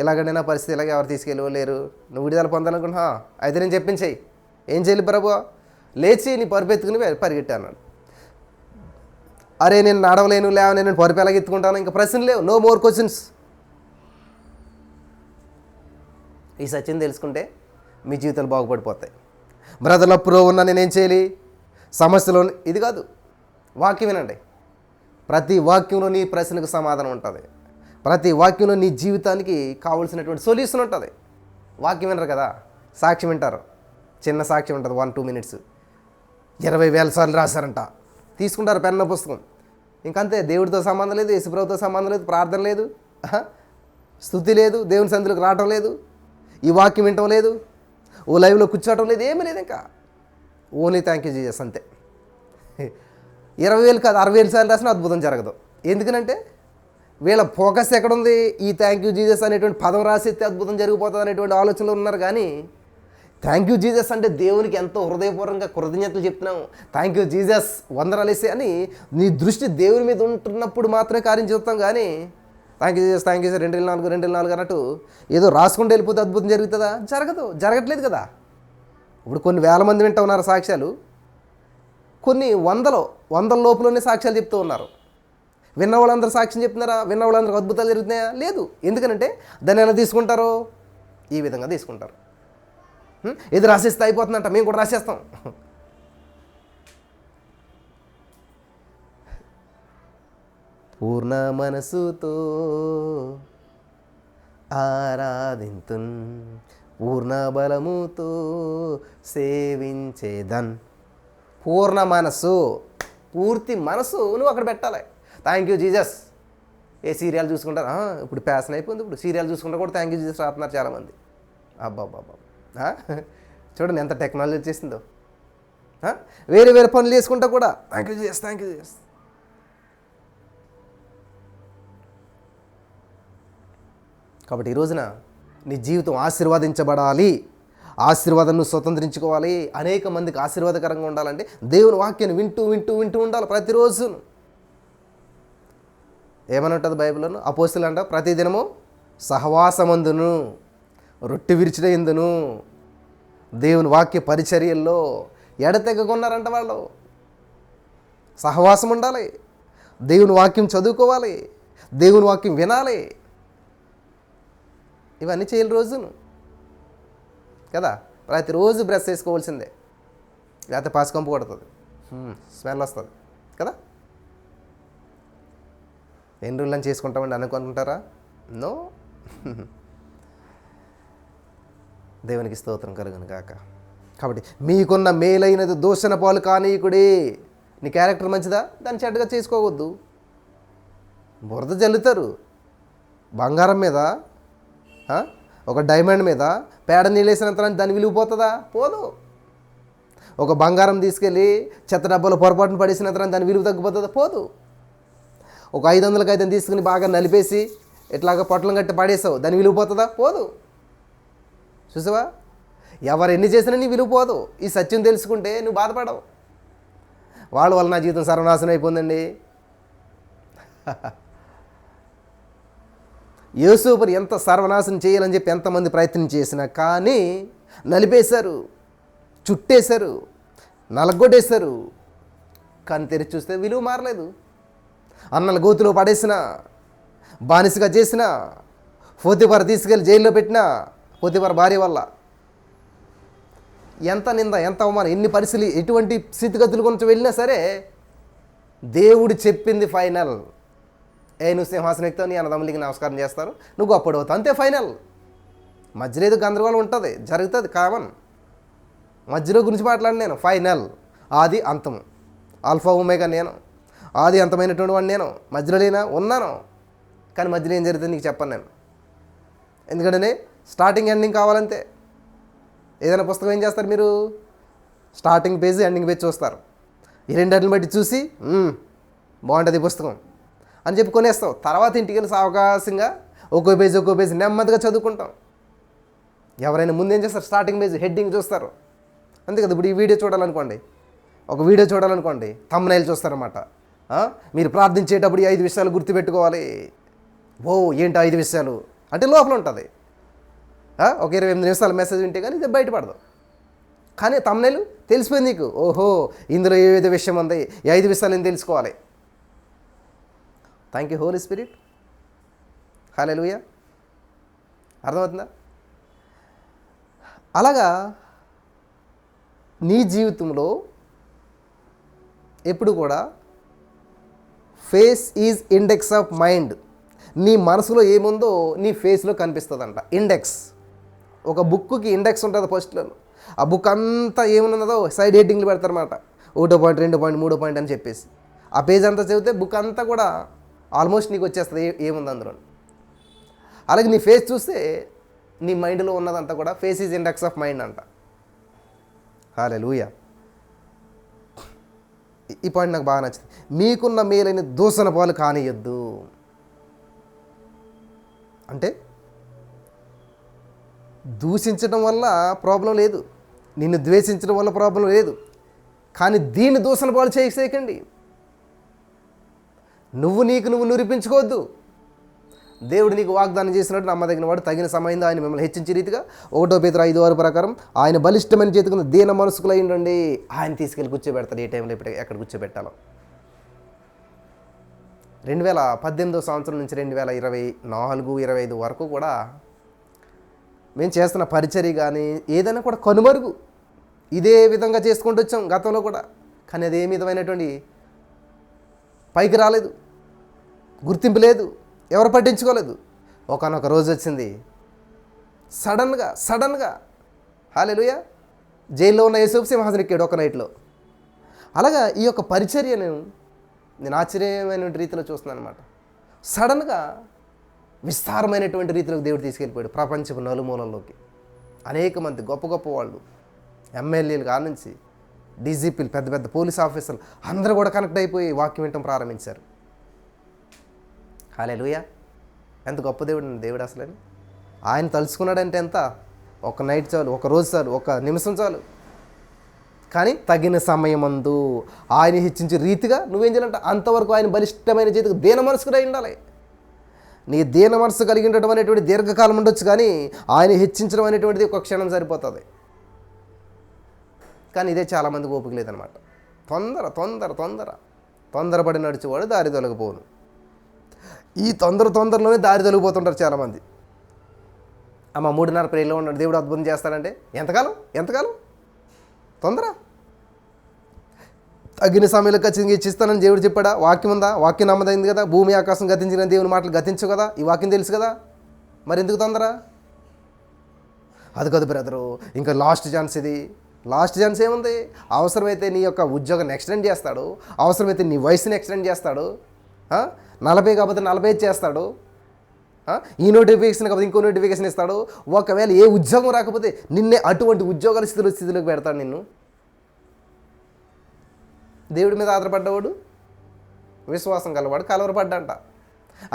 ఇలాగంటే నా పరిస్థితి ఇలాగ ఎవరు తీసుకెళ్ళలేరు, నువ్వు విడుదల పొందాలనుకుంటున్నా అయితే నేను చెప్పించేయి. ఏం చేయాలి ప్రభు? లేచి నీ పరుపు ఎత్తుకుని పరిగెట్టి అన్నాడు. అరే నేను నడవలేను, లేవలేను, నేను పరుపు ఎలాగ ఎత్తుకుంటాను? ఇంకా ప్రశ్నలు లేవు, నో మోర్ క్వశ్చన్స్. ఈ సత్యం తెలుసుకుంటే మీ జీవితాలు బాగుపడిపోతాయి. బ్రదర్లు అప్పులో ఉన్నా నేనేం చేయాలి? సమస్యలో ఇది కాదు, వాక్యం వినండి. ప్రతి వాక్యంలో నీ ప్రశ్నకు సమాధానం ఉంటుంది. ప్రతి వాక్యంలో నీ జీవితానికి కావాల్సినటువంటి సొల్యూషన్ ఉంటుంది. వాక్యం వినరు కదా, సాక్ష్యం వింటారు. చిన్న సాక్ష్యం ఉంటుంది, 1-2 minutes, 20,000 సార్లు రాశారంట. తీసుకుంటారు పెన్న పుస్తకం. ఇంకంతే. దేవుడితో సంబంధం లేదు, యేసుప్రభుతో సంబంధం లేదు, ప్రార్థన లేదు, స్తుతి లేదు, దేవుని సన్నిధిలోకి రావటం లేదు, ఈ వాక్యం వినటం లేదు, ఓ లైవ్లో కూర్చోవటం లేదు, ఏమీ లేదు. ఇంకా ఓన్లీ థ్యాంక్ యూ జీసస్ అంతే. 20,000 కాదు 60,000 సార్లు రాసినా అద్భుతం జరగదు. ఎందుకనంటే వీళ్ళ ఫోకస్ ఎక్కడుంది? ఈ థ్యాంక్ యూ జీసస్ అనేటువంటి పదం రాసిస్తే అద్భుతం జరిగిపోతుంది అనేటువంటి ఆలోచనలో ఉన్నారు. కానీ థ్యాంక్ యూ జీసస్ అంటే దేవునికి ఎంతో హృదయపూర్వకంగా కృతజ్ఞతలు చెప్తున్నాము. థ్యాంక్ యూ జీసస్, వందనాలేసి అని నీ దృష్టి దేవుని మీద ఉంటున్నప్పుడు మాత్రమే కార్యం చెప్తాం. కానీ thank you Jesus, thank you sir 2 4 అన్నట్టు ఏదో రాసుకుంటూ వెళ్ళిపోతే అద్భుతం జరుగుతుందా? జరగట్లేదు కదా. ఇప్పుడు కొన్ని వేల మంది వింటూ ఉన్నారు సాక్ష్యాలు, కొన్ని వందల లోపులోనే సాక్ష్యాలు చెప్తూ ఉన్నారు. విన్న వాళ్ళందరూ సాక్ష్యం చెప్తున్నారా? విన్న వాళ్ళందరూ అద్భుతాలు జరుగుతున్నాయా? లేదు. ఎందుకనంటే దాన్ని ఎలా తీసుకుంటారు? ఈ విధంగా తీసుకుంటారు. ఏది రాసేస్తే అయిపోతుందంట, మేము కూడా రాసేస్తాం. పూర్ణ మనసుతో ఆరాధింతున్, పూర్ణ బలముతో సేవించేదన్. పూర్ణ మనసు, పూర్తి మనసు నువ్వు అక్కడ పెట్టాలి. Thank you Jesus. A serial చూసుకుంటారు? ఇప్పుడు ప్యాషన్ అయిపోయింది. ఇప్పుడు సీరియల్ చూసుకుంటా కూడా థ్యాంక్ యూ జీసస్ రాస్తున్నారు చాలామంది. అబ్బాబ్బా, చూడండి ఎంత టెక్నాలజీ వచ్చేసిందో. వేరే వేరే పనులు చేసుకుంటా కూడా thank you Jesus, thank you Jesus. కాబట్టి ఈ రోజున నీ జీవితం ఆశీర్వదించబడాలి, ఆశీర్వాదాన్ని స్వతంత్రించుకోవాలి, అనేక మందికి ఆశీర్వాదకరంగా ఉండాలంటే దేవుని వాక్యాన్ని వింటూ వింటూ వింటూ ఉండాలి ప్రతిరోజు. ఏమని ఉంటుంది బైబిల్లో? అపోస్తులు అంట ప్రతిదినము సహవాసమందును, రొట్టె విరిచిన ఎందును, దేవుని వాక్య పరిచర్యల్లో ఎడతెగకున్నారంట వాళ్ళు. సహవాసం ఉండాలి, దేవుని వాక్యం చదువుకోవాలి, దేవుని వాక్యం వినాలి. ఇవన్నీ చేయాలి రోజును కదా. ప్రతిరోజు బ్రష్ చేసుకోవాల్సిందే, లేకపోతే పాసుకంపు కొడుతుంది, స్మెల్ వస్తుంది కదా. ఎన్ని రోజులని చేసుకుంటామండి అనుకుంటారా? నో. దేవునికి స్తోత్రం కలుగును గాక. కాబట్టి మీకున్న మేలైనది దూషణ పాలు కానీకుడే. నీ క్యారెక్టర్ మంచిదా? దాన్ని చెడ్డగా చేసుకోవద్దు. బురద జల్లుతారు బంగారం మీద, ఒక డైమండ్ మీద పేడ నీళ్ళేసినంత దాన్ని విలువపోతుందా? పోదు. ఒక బంగారం తీసుకెళ్ళి చెత్త డబ్బాలో పొరపాటును పడేసినంత దాని విలువ తగ్గిపోతుందా? పోదు. ఒక 500కి 5 తీసుకుని బాగా నలిపేసి ఇట్లాగా పొట్లం కట్టి పడేసావు, దాని విలువ పోతుందా? పోదు. చూసావా? ఎవరు ఎన్ని చేసినా నీ విలువ పోదు. ఈ సత్యం తెలుసుకుంటే నువ్వు బాధపడవు. వాళ్ళ వల్ల నా జీవితం సర్వనాశనం అయిపోయిందండి. యోసేపుని ఎంత సర్వనాశనం చేయాలని చెప్పి ఎంతమంది ప్రయత్నం చేసినా కానీ నలిపేశారు, చుట్టేశారు, నలగొట్టేశారు. కానీ తెరిచి చూస్తే విలువ మారలేదు. అన్నల గోతులో పడేసిన, బానిసగా చేసిన, పోతిఫర్ తీసుకెళ్ళి జైల్లో పెట్టిన, పోతిఫర్ భార్య వల్ల ఎంత నింద, ఎంత అవమానం, ఎన్ని పరిస్థితులు, ఎటువంటి స్థితిగతుల గురించి వెళ్ళినా సరే దేవుడు చెప్పింది ఫైనల్. నువ్వు సింహాసనం ఎక్కుతావు, నీ అన్నదమ్ములకి నమస్కారం చేస్తారు, నువ్వు గొప్పడు అవుతావు, అంతే ఫైనల్. మధ్యలో ఏదో గందరగోళం ఉంటుంది, జరుగుతుంది, కామన్. మధ్యలో గురించి మాట్లాడి నేను ఫైనల్, ఆది అంతము, ఆల్ఫా ఒమేగా నేను, ఆది అంతమైనటువంటి వాడిని నేను. మధ్యలో లేనా? ఉన్నాను. కానీ మధ్యలో ఏం జరుగుతుంది నీకు చెప్పను నేను. ఎందుకంటే స్టార్టింగ్ ఎండింగ్ కావాలంతే. ఏదైనా పుస్తకం ఏం చేస్తారు మీరు? స్టార్టింగ్ పేజ్, ఎండింగ్ పేజ్ చూస్తారు. ఈ రెండింటిని బట్టి చూసి బాగుంటుంది పుస్తకం అని చెప్పి కొనేస్తాం. తర్వాత ఇంటికి వెళ్ళి అవకాశంగా ఒక్కో పేజ్ నెమ్మదిగా చదువుకుంటాం. ఎవరైనా ముందేం చేస్తారు? స్టార్టింగ్ పేజ్ హెడ్డింగ్ చూస్తారు, అంతే కదా. ఇప్పుడు ఈ వీడియో చూడాలనుకోండి, ఒక వీడియో చూడాలనుకోండి, థంబ్నెయిల్ చూస్తారన్నమాట. మీరు ప్రార్థించేటప్పుడు ఈ 5 విషయాలు గుర్తుపెట్టుకోవాలి. ఏంటి 5 విషయాలు అంటే లోపల ఉంటుంది. ఒక 28 నిమిషాల మెసేజ్ వింటే కానీ ఇది బయటపడదు. కానీ థంబ్నెయిల్ తెలిసిపోయింది నీకు. ఓహో, ఇందులో ఏదో విషయం ఉంది, ఈ 5 విషయాలు నేను తెలుసుకోవాలి. Thank you Holy Spirit. Hallelujah. అర్థమవుతుందా? అలాగా నీ జీవితంలో ఎప్పుడు కూడా face is index of mind. నీ మనసులో ఏముందో నీ ఫేస్లో కనిపిస్తుందంట. ఇండెక్స్, ఒక బుక్కి ఇండెక్స్ ఉంటుంది ఫస్ట్లో. ఆ బుక్ అంతా ఏమున్నదో సైడ్ హెడ్డింగ్లు పెడతారన్నమాట. 1 పాయింట్ 2 పాయింట్ 3 పాయింట్ అని చెప్పేసి ఆ పేజ్ అంతా చదివితే బుక్ అంతా కూడా ఆల్మోస్ట్ నీకు వచ్చేస్తుంది ఏముంది అందులో. అలాగే నీ ఫేస్ చూస్తే నీ మైండ్లో ఉన్నదంతా కూడా face is index of mind అంట. హల్లెలూయా. ఈ పాయింట్ నాకు బాగా నచ్చింది. మీకున్న మేలైన దూషణ పాలు కానియద్దు అంటే దూషించడం వల్ల ప్రాబ్లం లేదు. నిన్ను ద్వేషించడం వల్ల ప్రాబ్లం లేదు, కానీ దీన్ని దూషణ పాలు చేయకండి. నువ్వు నిరూపించుకోవద్దు. దేవుడు నీకు వాగ్దానం చేసినట్టు నమ్మదగిన వాడు, తగిన సమయంలో ఆయన మిమ్మల్ని హెచ్చించే రీతిగా 1 పేతురు 5:6 ప్రకారం ఆయన బలిష్టమైన చేతుకున్న దీన మనసుకులై ఉండండి. ఆయన తీసుకెళ్ళి కూర్చోబెడతాడు ఏ టైంలో ఎక్కడ కూర్చోబెట్టాలో. 2018 సంవత్సరం నుంచి 2024-25 వరకు కూడా మేము చేస్తున్న పరిచర్య కానీ ఏదైనా కూడా కనుమరుగు. ఇదే విధంగా చేసుకుంటూ వచ్చాం గతంలో కూడా, కానీ అదే విధమైనటువంటి పైకి రాలేదు, గుర్తింపు లేదు, ఎవరు పట్టించుకోలేదు. ఒకనొక రోజు వచ్చింది సడన్గా హల్లెలూయా, జైల్లో ఉన్న యేసూపు సింహాసనం ఎక్కాడు ఒక నైట్లో. అలాగా ఈ యొక్క పరిచర్యను నేను ఆశ్చర్యమైన రీతిలో చూస్తున్నాను అనమాట. సడన్గా విస్తారమైనటువంటి రీతిలో దేవుడు తీసుకెళ్ళిపోయాడు ప్రపంచపు నలుమూలల్లోకి. అనేక మంది గొప్ప గొప్ప వాళ్ళు, ఎమ్మెల్యేలు కాడ నుంచి డీజీపీలు, పెద్ద పెద్ద పోలీస్ ఆఫీసర్లు అందరూ కూడా కనెక్ట్ అయిపోయి వాక్యం వినటం ప్రారంభించారు. హల్లెలూయా, ఎంత గొప్ప దేవుడు అసలని. ఆయన తలుచుకున్నాడంటే ఎంత, ఒక నైట్ చాలు, ఒక రోజు చాలు, ఒక నిమిషం చాలు. కానీ తగిన సమయమందు ఆయన హెచ్చించే రీతిగా నువ్వేం చేయాలంటే అంతవరకు ఆయన బలిష్టమైన చేతికి దీన మనసుకునే ఉండాలి. నీ దీన మనసు కలిగి ఉండటం అనేటువంటి దీర్ఘకాలం ఉండొచ్చు, కానీ ఆయన హెచ్చించడం అనేటువంటిది ఒక క్షణం సరిపోతుంది. కానీ ఇదే చాలామందికి ఓపిక లేదనమాట. తొందరపడి నడిచేవాడు దారి తొలగిపోను. ఈ తొందరలోనే దారి తొలగిపోతుంటారు చాలామంది. అమ్మ 3:30 ప్రేయర్లో ఉన్నాడు, దేవుడు అద్భుతం చేస్తాడంటే ఎంతకాలం తొందర. తగిన సమయంలో ఖచ్చితంగా ఇచ్చిస్తానని దేవుడు చెప్పాడా? వాక్యం ఉందా? వాక్యం నమ్మదైంది కదా. భూమి ఆకాశం గతించిన దేవుని మాటలు గతించు కదా, ఈ వాక్యం తెలుసు కదా, మరి ఎందుకు తొందర? అది కాదు బ్రదరు, ఇంకా లాస్ట్ ఛాన్స్ ఇది. లాస్ట్ ఛాన్స్ ఏముంది? అవసరమైతే నీ యొక్క ఉద్యోగాన్ని ఎక్స్టెండ్ చేస్తాడు, అవసరమైతే నీ వయసుని ఎక్స్టెండ్ చేస్తాడు, 40 కాకపోతే 45 చేస్తాడు, ఈ నోటిఫికేషన్ కాకపోతే ఇంకో నోటిఫికేషన్ ఇస్తాడు. ఒకవేళ ఏ ఉద్యోగం రాకపోతే నిన్నే అటువంటి ఉద్యోగాల స్థితిలోకి పెడతాడు నిన్ను. దేవుడి మీద ఆధారపడ్డవాడు విశ్వాసం గలవాడు కలవరపడ్డంట.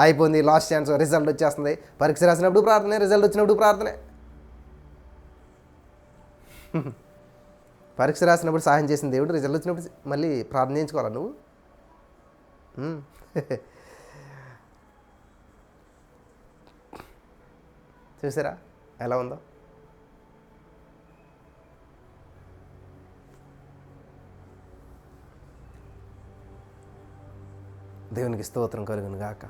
అయిపోయింది, లాస్ట్ ఛాన్స్, రిజల్ట్ వచ్చేస్తుంది. పరీక్ష రాసినప్పుడు ప్రార్థనే, రిజల్ట్ వచ్చినప్పుడు ప్రార్థనే. పరీక్ష రాసినప్పుడు సహాయం చేసిన దేవుడు, రిజల్ట్ వచ్చినప్పుడు మళ్ళీ ప్రార్థన చేయించుకోవాలా నువ్వు? చూసారా ఎలా ఉందో? దేవునికి స్తోత్రం కలుగును గాక.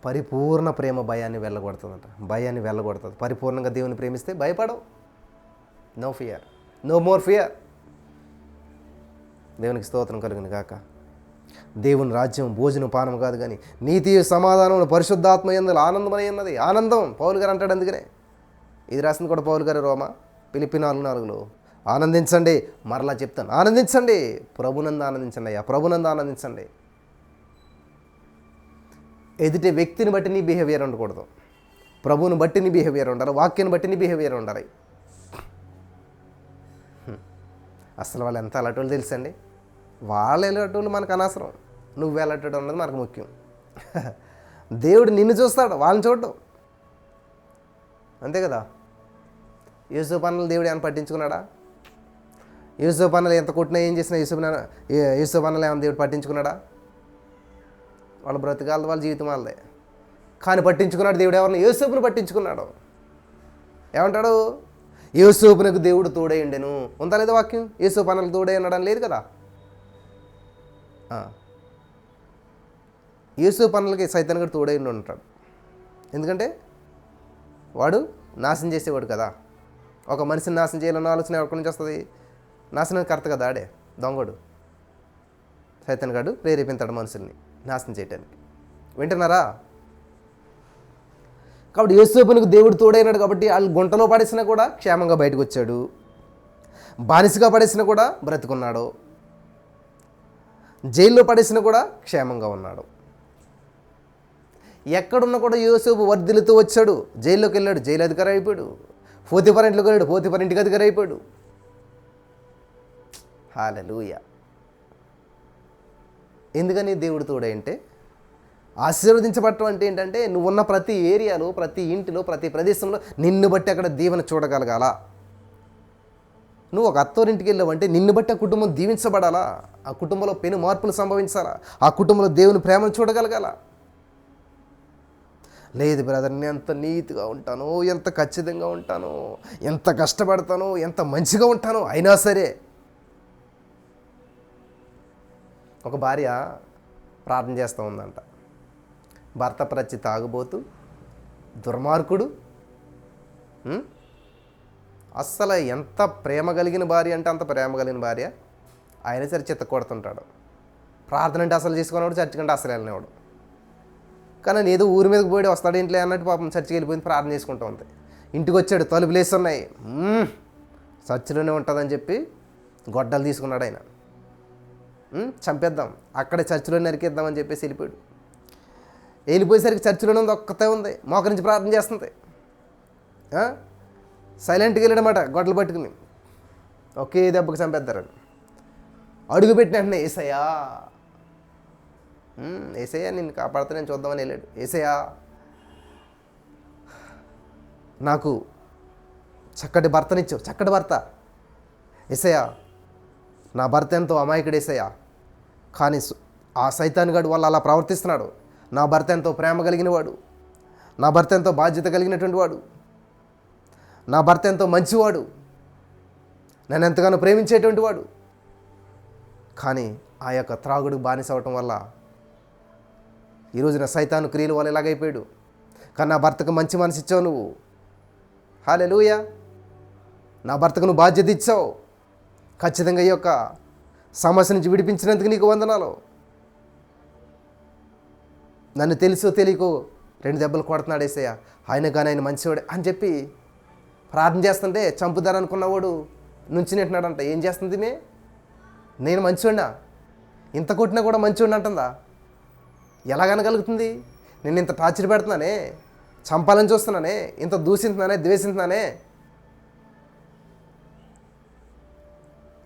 పరిపూర్ణ ప్రేమ భయాన్ని వెళ్ళగొడుతుందంట. భయాన్ని వెళ్ళగొడుతుంది. పరిపూర్ణంగా దేవుని ప్రేమిస్తే భయపడవు. No fear, no more fear. దేవునికి స్తోత్రం కలుగును గాక. దేవుని రాజ్యం భోజనం పానం కాదు, కానీ నీతి సమాధానం పరిశుద్ధాత్మ యందు ఆనందమై ఉన్నది. ఆనందం పౌలు గారు అంటాడు. అందుకనే ఇది రాసింది కూడా పౌలు గారు, రోమా ఫిలిప్పీ 4:4. ఆనందించండి. మరలా చెప్తాను, ఆనందించండి, ప్రభునందు ఆనందించండి అయ్యా, ప్రభునందు ఆనందించండి. ఎదుటి వ్యక్తిని బట్టి నీ బిహేవియర్ ఉండకూడదు, ప్రభువుని బట్టి నీ బిహేవియర్ ఉండాలి, వాక్యాన్ని బట్టి నీ బిహేవియర్ ఉండాలి. అసలు వాళ్ళు ఎంత అలటోళ్ళు తెలుసండి. వాళ్ళు వెళ్ళేటోళ్ళు మనకు అనవసరం, నువ్వు వెళ్ళటం అన్నది మనకు ముఖ్యం. దేవుడు నిన్ను చూస్తాడు, వాళ్ళని చూడడం, అంతే కదా. యూసుఫ్ అన్నలు దేవుడు ఏమైనా పట్టించుకున్నాడా? యూసుఫ్ అన్నలు ఎంత కొట్టినా ఏం చేసినా యూసుఫ్ అన్నలు ఏమైనా దేవుడు పట్టించుకున్నాడా? వాళ్ళ బ్రతికాలది, వాళ్ళ జీవితం వాళ్ళదే. కానీ పట్టించుకున్నాడు దేవుడు ఎవరిని? యూసుఫ్ని పట్టించుకున్నాడు. ఏమంటాడు? యూసుఫ్నకు దేవుడు తోడై ఉండెను. ఉందా లేదా వాక్యం? యూసుఫ్ అన్నలకు తోడై ఉండడం లేదు కదా. యూసుఫ్ అన్నలకి సైతాన్ గారు తోడై ఉండి ఉంటాడు. ఎందుకంటే వాడు నాశనం చేసేవాడు కదా. ఒక మనిషిని నాశనం చేయాలన్న ఆలోచన ఎక్కడి నుంచి వస్తుంది? నాశనం కర్త కదా, ఆడే దొంగడు. సైతాన్ గాడు ప్రేరేపించాడు మనుషుల్ని నాశనం చేయటానికి. వింటున్నారా? కాబట్టి యోసేపునకు దేవుడు తోడైనాడు కాబట్టి వాళ్ళు గుంటలో పడేసినా కూడా క్షేమంగా బయటకు వచ్చాడు, బానిసగా పడేసినా కూడా బ్రతుకున్నాడు, జైల్లో పడేసినా కూడా క్షేమంగా ఉన్నాడు. ఎక్కడున్నా కూడా యోసేపు వర్ధిల్లుతూ వచ్చాడు. జైల్లోకి వెళ్ళాడు, జైలు అధికారి అయిపోయాడు. పోతిఫర్ ఇంట్లోకి వెళ్ళాడు, పోతిఫర్ ఇంటికి అధికారి అయిపోయాడు. హల్లెలూయా. ఎందుకని దేవుడు తోడై అంటే ఆశీర్వదించబడటం అంటే ఏంటంటే నువ్వున్న ప్రతి ఏరియాలో, ప్రతి ఇంటిలో, ప్రతి ప్రదేశంలో నిన్ను బట్టి అక్కడ దీవెన చూడగలగాల. నువ్వు ఒక అత్తోరింటికి వెళ్ళావంటే నిన్ను బట్టి ఆ కుటుంబం దీవించబడాలా, ఆ కుటుంబంలో పెను మార్పులు సంభవించాలా, ఆ కుటుంబంలో దేవుని ప్రేమను చూడగలగాల. లేదు బ్రదర్, నేను ఎంత నీతిగా ఉంటాను, ఎంత ఖచ్చితంగా ఉంటాను, ఎంత కష్టపడతాను, ఎంత మంచిగా ఉంటాను, అయినా సరే. ఒక భార్య ప్రార్థన చేస్తూ ఉందంట. భర్త ప్రతి తాగుబోతూ, దుర్మార్గుడు, అస్సలు ఎంత ప్రేమ కలిగిన భార్య అంటే అంత ప్రేమ కలిగిన భార్య, ఆయన సరే చిత్త కొడుతుంటాడు. ప్రార్థన అంటే అసలు చేసుకునేవాడు, చర్చి కంటే అసలు వెళ్ళినవాడు. కానీ ఏదో ఊరి మీదకి పోయి వస్తాడు ఇంట్లో అన్నట్టు పాపం చర్చికి వెళ్ళిపోయింది, ప్రార్థన చేసుకుంటూ ఉంది. ఇంటికి వచ్చాడు, తలుపులు వేసి ఉన్నాయి, చర్చిలోనే ఉంటుందని చెప్పి గొడ్డలు తీసుకున్నాడు ఆయన. చంపేద్దాం, అక్కడే చర్చిలో నరికేద్దామని చెప్పేసి వెళ్ళిపోయాడు. వెళ్ళిపోయేసరికి చర్చిలోనే ఉంది, ఒక్కతే ఉంది, మోకరించి ప్రార్థన చేస్తుంది. సైలెంట్గా వెళ్ళాడనమాట, గొడ్డలు పట్టుకుని. ఒకే దెబ్బకి చంపేద్దారని అడుగు పెట్టిన వెంటనే ఏసయ్యా, ఏసయ్యా నిన్ను కాపాడుతా నేను చూద్దామని వెళ్ళాడు. ఏసయ్యా నాకు చక్కటి భర్తనిచ్చావు, చక్కటి భర్త. ఏసయ్యా నా భర్త ఎంతో అమాయకుడు ఏసయ్యా, కానీ ఆ సైతానుగాడు వల్ల అలా ప్రవర్తిస్తున్నాడు. నా భర్త ఎంతో ప్రేమ కలిగిన వాడు, నా భర్త ఎంతో బాధ్యత కలిగినటువంటి వాడు, నా భర్త ఎంతో మంచివాడు, నన్ను ఎంతగానో ప్రేమించేటువంటి వాడు. కానీ ఆ యొక్క త్రాగుడు బానిస అవటం వల్ల ఈరోజు నా సైతాను క్రియల వల్ల ఇలాగైపోయాడు. కానీ నా భర్తకు మంచి మనసు ఇచ్చావు నువ్వు, హల్లెలూయా. నా భర్తకు నువ్వు బాధ్యత ఇచ్చావు. ఖచ్చితంగా ఈ యొక్క సమస్య నుంచి విడిపించినందుకు నీకు వందనాలు. నన్ను తెలుసో తెలియకో 2 దెబ్బలు కొడుతున్నాడు యేసయ్య, ఆయన కానీ ఆయన మంచివాడే అని చెప్పి ప్రార్థన చేస్తుంటే చంపుదారనుకున్నవాడు నుంచి నింటున్నాడంట. ఏం చేస్తుంది మే, నేను మంచివాడినా, ఇంత కొట్టినా కూడా మంచివాడిని అంటుందా? ఎలాగనగలుగుతుంది? నేను ఇంత టార్చర్ పెడుతున్నానే, చంపాలని చూస్తున్నానే, ఇంత దూషిస్తున్నానే, ద్వేషిస్తున్నానే,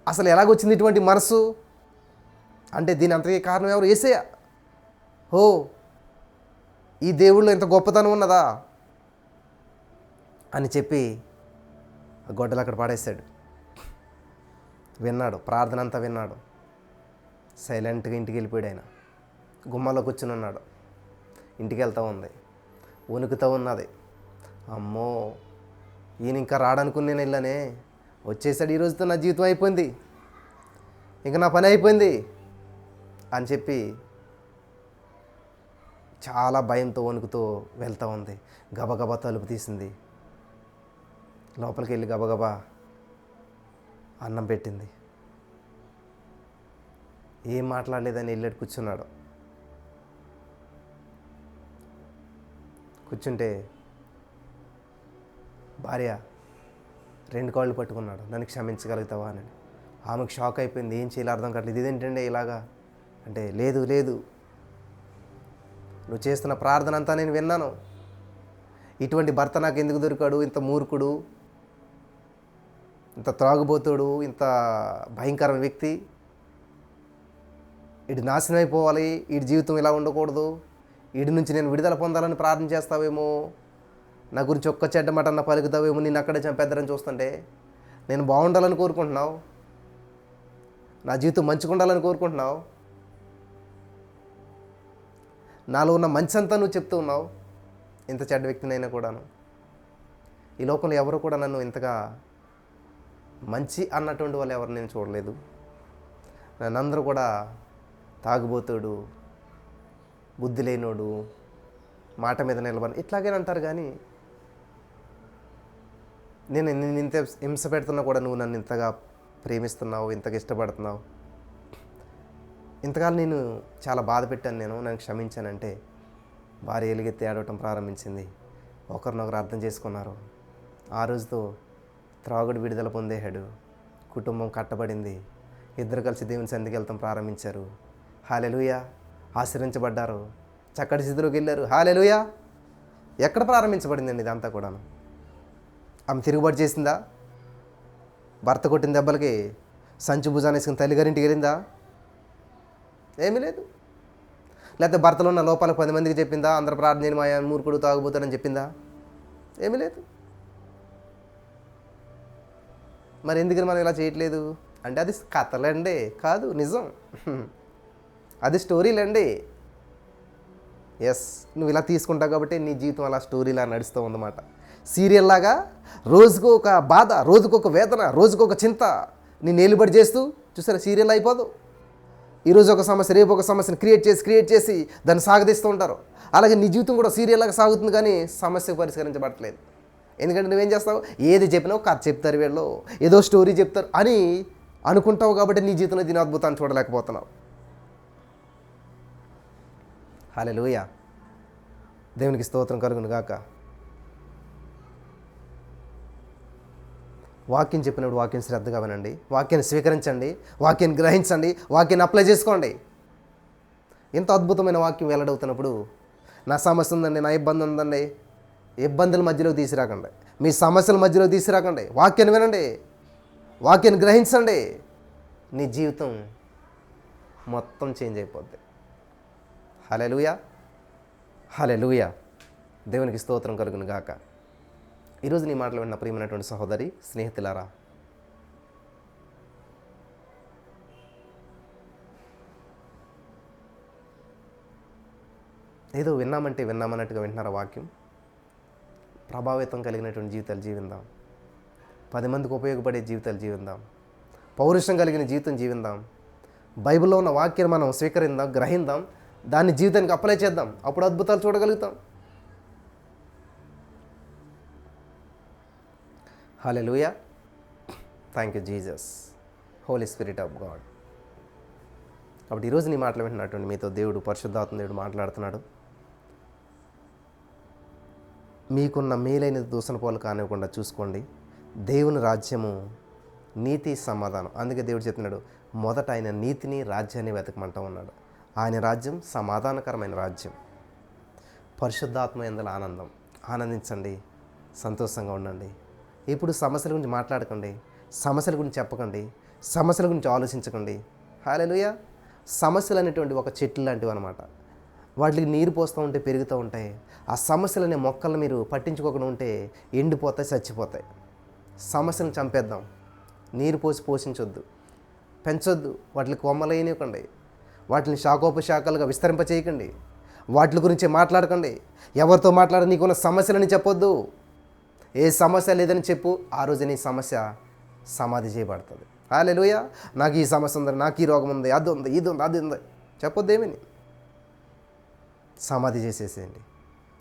అసలు ఎలాగొచ్చింది ఇటువంటి మనసు అంటే దీని అంతకీ కారణం ఎవరు? యేసయ్య. ఓ, ఈ దేవుళ్ళు ఇంత గొప్పతనం ఉన్నదా అని చెప్పి ఆ గొడ్డలు అక్కడ పడేశాడు. విన్నాడు, ప్రార్థన అంతా విన్నాడు. సైలెంట్గా ఇంటికి వెళ్ళిపోయాడు. ఆయన గుమ్మలో కూర్చుని ఉన్నాడు. ఇంటికి వెళ్తూ ఉంది, వణుకుతూ ఉన్నది. అమ్మో, ఈయన ఇంకా రాడనుకుని నేను వెళ్ళానే, వచ్చేసాడు, ఈ రోజుతో నా జీవితం అయిపోయింది, ఇంకా నా పని అయిపోయింది అని చెప్పి చాలా భయంతో వణుకుతూ వెళ్తూ ఉంది. గబగబా తలుపు తీసింది, లోపలికి వెళ్ళి గబగబా అన్నం పెట్టింది. ఏం మాట్లాడలేదని వెళ్ళాడు, కూర్చున్నాడు. కూర్చుంటే భార్య 2 కాళ్ళు పట్టుకున్నాడు, నన్ను క్షమించగలుగుతావా అని. ఆమెకు షాక్ అయిపోయింది, ఏం చేయాలో అర్థం కావట్లేదు. ఇదేంటంటే ఇలాగా అంటే, లేదు లేదు, నువ్వు చేస్తున్న ప్రార్థన అంతా నేను విన్నాను. ఇటువంటి భర్త నాకు ఎందుకు దొరికాడు? ఇంత మూర్ఖుడు, ఇంత త్రాగుబోతుడు, ఇంత భయంకరమైన వ్యక్తి, వీడి నాశనం అయిపోవాలి, వీడి జీవితం ఇలా ఉండకూడదు, వీడి నుంచి నేను విడుదల పొందాలని ప్రార్థన చేస్తావేమో, నా గురించి ఒక్క చెడ్డ మాట అన్న పలుకుతావేమో, నేను అక్కడే చంపేద్దారని చూస్తుంటే, నేను బాగుండాలని కోరుకుంటున్నావు, నా జీవితం మంచిగా ఉండాలని కోరుకుంటున్నావు, నాలో ఉన్న మంచి అంతా నువ్వు చెప్తూ ఉన్నావు. ఇంత చెడ్డ వ్యక్తినైనా కూడాను ఈ లోకంలో ఎవరు కూడా నన్ను ఇంతగా మంచి అన్నటువంటి వాళ్ళు ఎవరు నేను చూడలేదు. నన్ను అందరూ కూడా తాగుబోతాడు, బుద్ధి లేనోడు, మాట మీద నిలబడి ఇట్లాగే అంటారు. కానీ నేను ఇంత హింస పెడుతున్నా కూడా నువ్వు నన్ను ఇంతగా ప్రేమిస్తున్నావు, ఇంతగా ఇష్టపడుతున్నావు, ఇంతకాలం నేను చాలా బాధ పెట్టాను, నన్ను క్షమించానంటే భార్య ఎలుగెత్తి ఏడవటం ప్రారంభించింది. ఒకరినొకరు అర్థం చేసుకున్నారు. ఆ రోజుతో త్రాగుడు విడుదల పొందేశాడు, కుటుంబం కట్టబడింది, ఇద్దరు కలిసి దేవుని సన్నిధికి వెళ్తాం ప్రారంభించారు. హల్లెలూయా, ఆశ్రయించబడ్డారు, చక్కటి స్థితిలోకి వెళ్ళారు. హల్లెలూయా. ఎక్కడ ప్రారంభించబడిందండి ఇదంతా కూడాను? ఆమె తిరుగుబాటు చేసిందా? భర్త కొట్టిన దెబ్బలకి సంచి భుజాన్ని వేసుకుని తల్లిగారింటికి వెళ్ళిందా? ఏమీ లేదు. లేకపోతే భర్తలో ఉన్న లోపాలకు 10 మందికి చెప్పిందా? అందరు ప్రార్థన చేయని మా మూర్ఖుడు తాగుబోతాడని చెప్పిందా? ఏమీ లేదు. మరి ఎందుకని మనం ఇలా చేయట్లేదు అంటే అది కథలండి, కాదు నిజం. అది స్టోరీలండి. ఎస్, నువ్వు ఇలా తీసుకుంటావు కాబట్టి నీ జీవితం అలా స్టోరీలా నడుస్తూ ఉందన్నమాట. సీరియల్ లాగా రోజుకు ఒక బాధ, రోజుకు ఒక వేదన, రోజుకు ఒక చింత నేను ఏలుబడి చేస్తూ చూసారా సీరియల్ అయిపోదు. ఈరోజు ఒక సమస్య, రేపు ఒక సమస్యను క్రియేట్ చేసి దాన్ని సాగదీస్తూ ఉంటారు. అలాగే నీ జీవితం కూడా సీరియల్ లాగా సాగుతుంది, కానీ సమస్య పరిష్కరించబడట్లేదు. ఎందుకంటే నువ్వేం చేస్తావు? ఏది చెప్పినావు కథ చెప్తారు వీళ్ళు, ఏదో స్టోరీ చెప్తారు అని అనుకుంటావు కాబట్టి నీ జీవితంలో దీని అద్భుతాన్ని చూడలేకపోతున్నావు. హల్లెలూయా, దేవునికి స్తోత్రం కలుగును గాక. వాక్యం చెప్పినప్పుడు వాక్యం శ్రద్ధగా వినండి, వాక్యాన్ని స్వీకరించండి, వాక్యాన్ని గ్రహించండి, వాక్యాన్ని అప్లై చేసుకోండి. ఇంత అద్భుతమైన వాక్యం వెల్లడవుతున్నప్పుడు నా సమస్య ఉందండి, నా ఇబ్బంది ఉందండి, ఇబ్బందుల మధ్యలో తీసుకురాకండి, మీ సమస్యల మధ్యలో తీసుకురాకండి. వాక్యాన్ని వినండి, వాక్యాన్ని గ్రహించండి, నీ జీవితం మొత్తం చేంజ్ అయిపోద్ది. హల్లెలూయా, హల్లెలూయా, దేవునికి స్తోత్రం కలుగును గాక. ఈరోజు నీ మాటలు విన్న ప్రియమైనటువంటి సహోదరి స్నేహితులారా, ఏదో విన్నామన్నట్టుగా వింటున్నారా వాక్యం? ప్రభావితం కలిగినటువంటి జీవితాలు జీవిద్దాం, 10 మందికి ఉపయోగపడే జీవితాలు జీవిద్దాం, పౌరుషం కలిగిన జీవితం జీవిద్దాం. బైబిల్లో ఉన్న వాక్యాన్ని మనం స్వీకరిద్దాం, గ్రహిద్దాం, దాన్ని జీవితానికి అప్లై చేద్దాం. అప్పుడు అద్భుతాలు చూడగలుగుతాం. Hallelujah, thank you Jesus, Holy Spirit of God. కాబట్టి ఈరోజు నీ మాటలు వింటున్నటువంటి మీతో దేవుడు, పరిశుద్ధాత్మ దేవుడు మాట్లాడుతున్నాడు. మీకున్న మేలైనది దూషణ పోలు కానివ్వకుండా చూసుకోండి. దేవుని రాజ్యము నీతి సమాధానం. అందుకే దేవుడు చెప్తున్నాడు, మొదట ఆయన నీతిని రాజ్యాన్ని వెతకమంటూ ఉన్నాడు. ఆయన రాజ్యం సమాధానకరమైన రాజ్యం. పరిశుద్ధాత్మ యందల ఆనందం. ఆనందించండి, సంతోషంగా ఉండండి. ఇప్పుడు సమస్యల గురించి మాట్లాడకండి, సమస్యల గురించి చెప్పకండి, సమస్యల గురించి ఆలోచించకండి. హల్లెలూయా. సమస్యలు అనేటువంటి ఒక చెట్లు లాంటివి అనమాట. వాటికి నీరు పోస్తూ ఉంటే పెరుగుతూ ఉంటాయి. ఆ సమస్యలు అనే మొక్కలు మీరు పట్టించుకోకుండా ఉంటే ఎండిపోతాయి, చచ్చిపోతాయి. సమస్యలను చంపేద్దాం, నీరు పోసి పోషించొద్దు, పెంచొద్దు, వాటికి కొమ్మలేనివ్వకండి, వాటిని శాఖోపశాఖలుగా విస్తరింపచేయకండి, వాటి గురించి మాట్లాడకండి. ఎవరితో మాట్లాడ నీకున్న సమస్యలని చెప్పొద్దు. ఏ సమస్య లేదని చెప్పు, ఆ రోజు నీ సమస్య సమాధి చేయబడుతుంది. హల్లెలూయా. నాకు ఈ సమస్య ఉంది, నాకు ఈ రోగం ఉంది, అది ఉంది, ఇది ఉంది, అది ఉంది చెప్పొద్దు. ఏమని సమాధి చేసేసేయండి.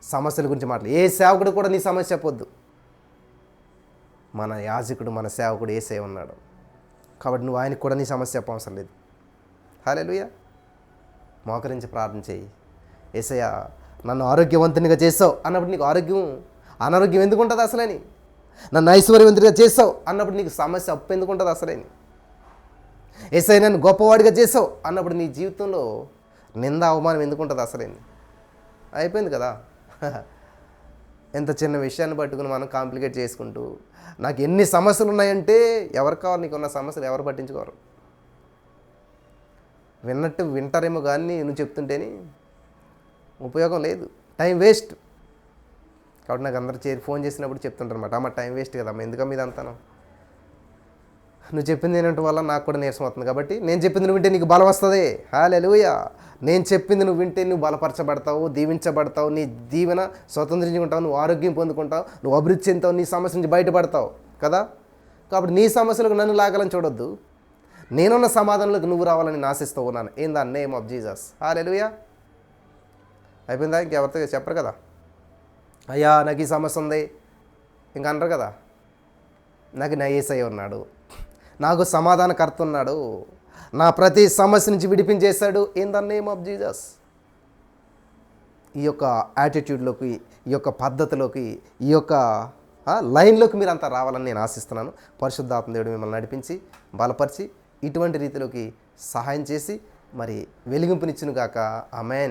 సమస్యల గురించి ఏ సేవకుడు కూడా నీ సమస్య చెప్పొద్దు. మన యాజకుడు, మన సేవకుడు యేసయ్య ఉన్నాడు కాబట్టి నువ్వు ఆయనకు కూడా నీ సమస్య చెప్పవసరం లేదు. హల్లెలూయా. మోకరించి ప్రార్థన చేయి. యేసయ్య నన్ను ఆరోగ్యవంతునిగా చేసావు అన్నప్పుడు నీకు అనారోగ్యం ఎందుకు ఉంటుంది అసలేని? నన్ను ఐశ్వర్యవంతుడిగా చేసావు అన్నప్పుడు నీకు సమస్య అప్పు ఎందుకు ఉంటుంది అసలేని? యేసయ్య నన్ను గొప్పవాడిగా చేసావు అన్నప్పుడు నీ జీవితంలో నింద అవమానం ఎందుకు ఉంటుంది అసలేని? అయిపోయింది కదా. ఎంత చిన్న విషయాన్ని పట్టుకుని మనం కాంప్లికేట్ చేసుకుంటూ నాకు ఎన్ని సమస్యలు ఉన్నాయంటే ఎవరు కావాలి? నీకున్న సమస్యలు ఎవరు పట్టించుకోరు. విన్నట్టు వింటారేమో కానీ నువ్వు చెప్తుంటేనే ఉపయోగం లేదు, టైం వేస్ట్. కాబట్టి నాకు అందరూ ఫోన్ చేసినప్పుడు చెప్తుంటారు అనమాట, అమ్మ టైం వేస్ట్ కదమ్మా, ఎందుకమ్మ ఇది అంతాను? నువ్వు చెప్పింది ఏంటంటే వల్ల నాకు కూడా నీరసం అవుతుంది, కాబట్టి నేను చెప్పింది నువ్వు వింటే నీకు బలం వస్తుంది. హల్లెలూయా. నేను చెప్పింది నువ్వు వింటే నువ్వు బలపరచబడతావు, దీవించబడతావు, నీ దీవెన స్వతంత్రించుకుంటావు, నువ్వు ఆరోగ్యం పొందుకుంటావు, నువ్వు అభివృద్ధి చెందుతావు, నీ సమస్య నుంచి బయటపడతావు కదా. కాబట్టి నీ సమస్యలకు నన్ను లాగాలని చూడొద్దు, నేనున్న సమాధానంలోకి నువ్వు రావాలని నేను ఆశిస్తూ ఉన్నాను. In the name of Jesus. Hallelujah. అయిపోయిందా? ఇంకెవరితో చెప్పరు కదా, అయ్యా నాకు ఈ సమస్య ఉంది ఇంకా అనరు కదా. నాకు నా యేసయ్య ఉన్నాడు, నాకు సమాధానకర్త ఉన్నాడు, నా ప్రతి సమస్య నుంచి విడిపించేశాడు. In the name of Jesus. ఈ యొక్క యాటిట్యూడ్లోకి, ఈ యొక్క పద్ధతిలోకి, ఈ యొక్క లైన్లోకి మీరు అంతా రావాలని నేను ఆశిస్తున్నాను. పరిశుద్ధాత్మ దేవుడు మిమ్మల్ని నడిపించి బలపరిచి ఇటువంటి రీతిలోకి సహాయం చేసి మరి వెలిగింపునిచ్చును గాక. ఆమేన్.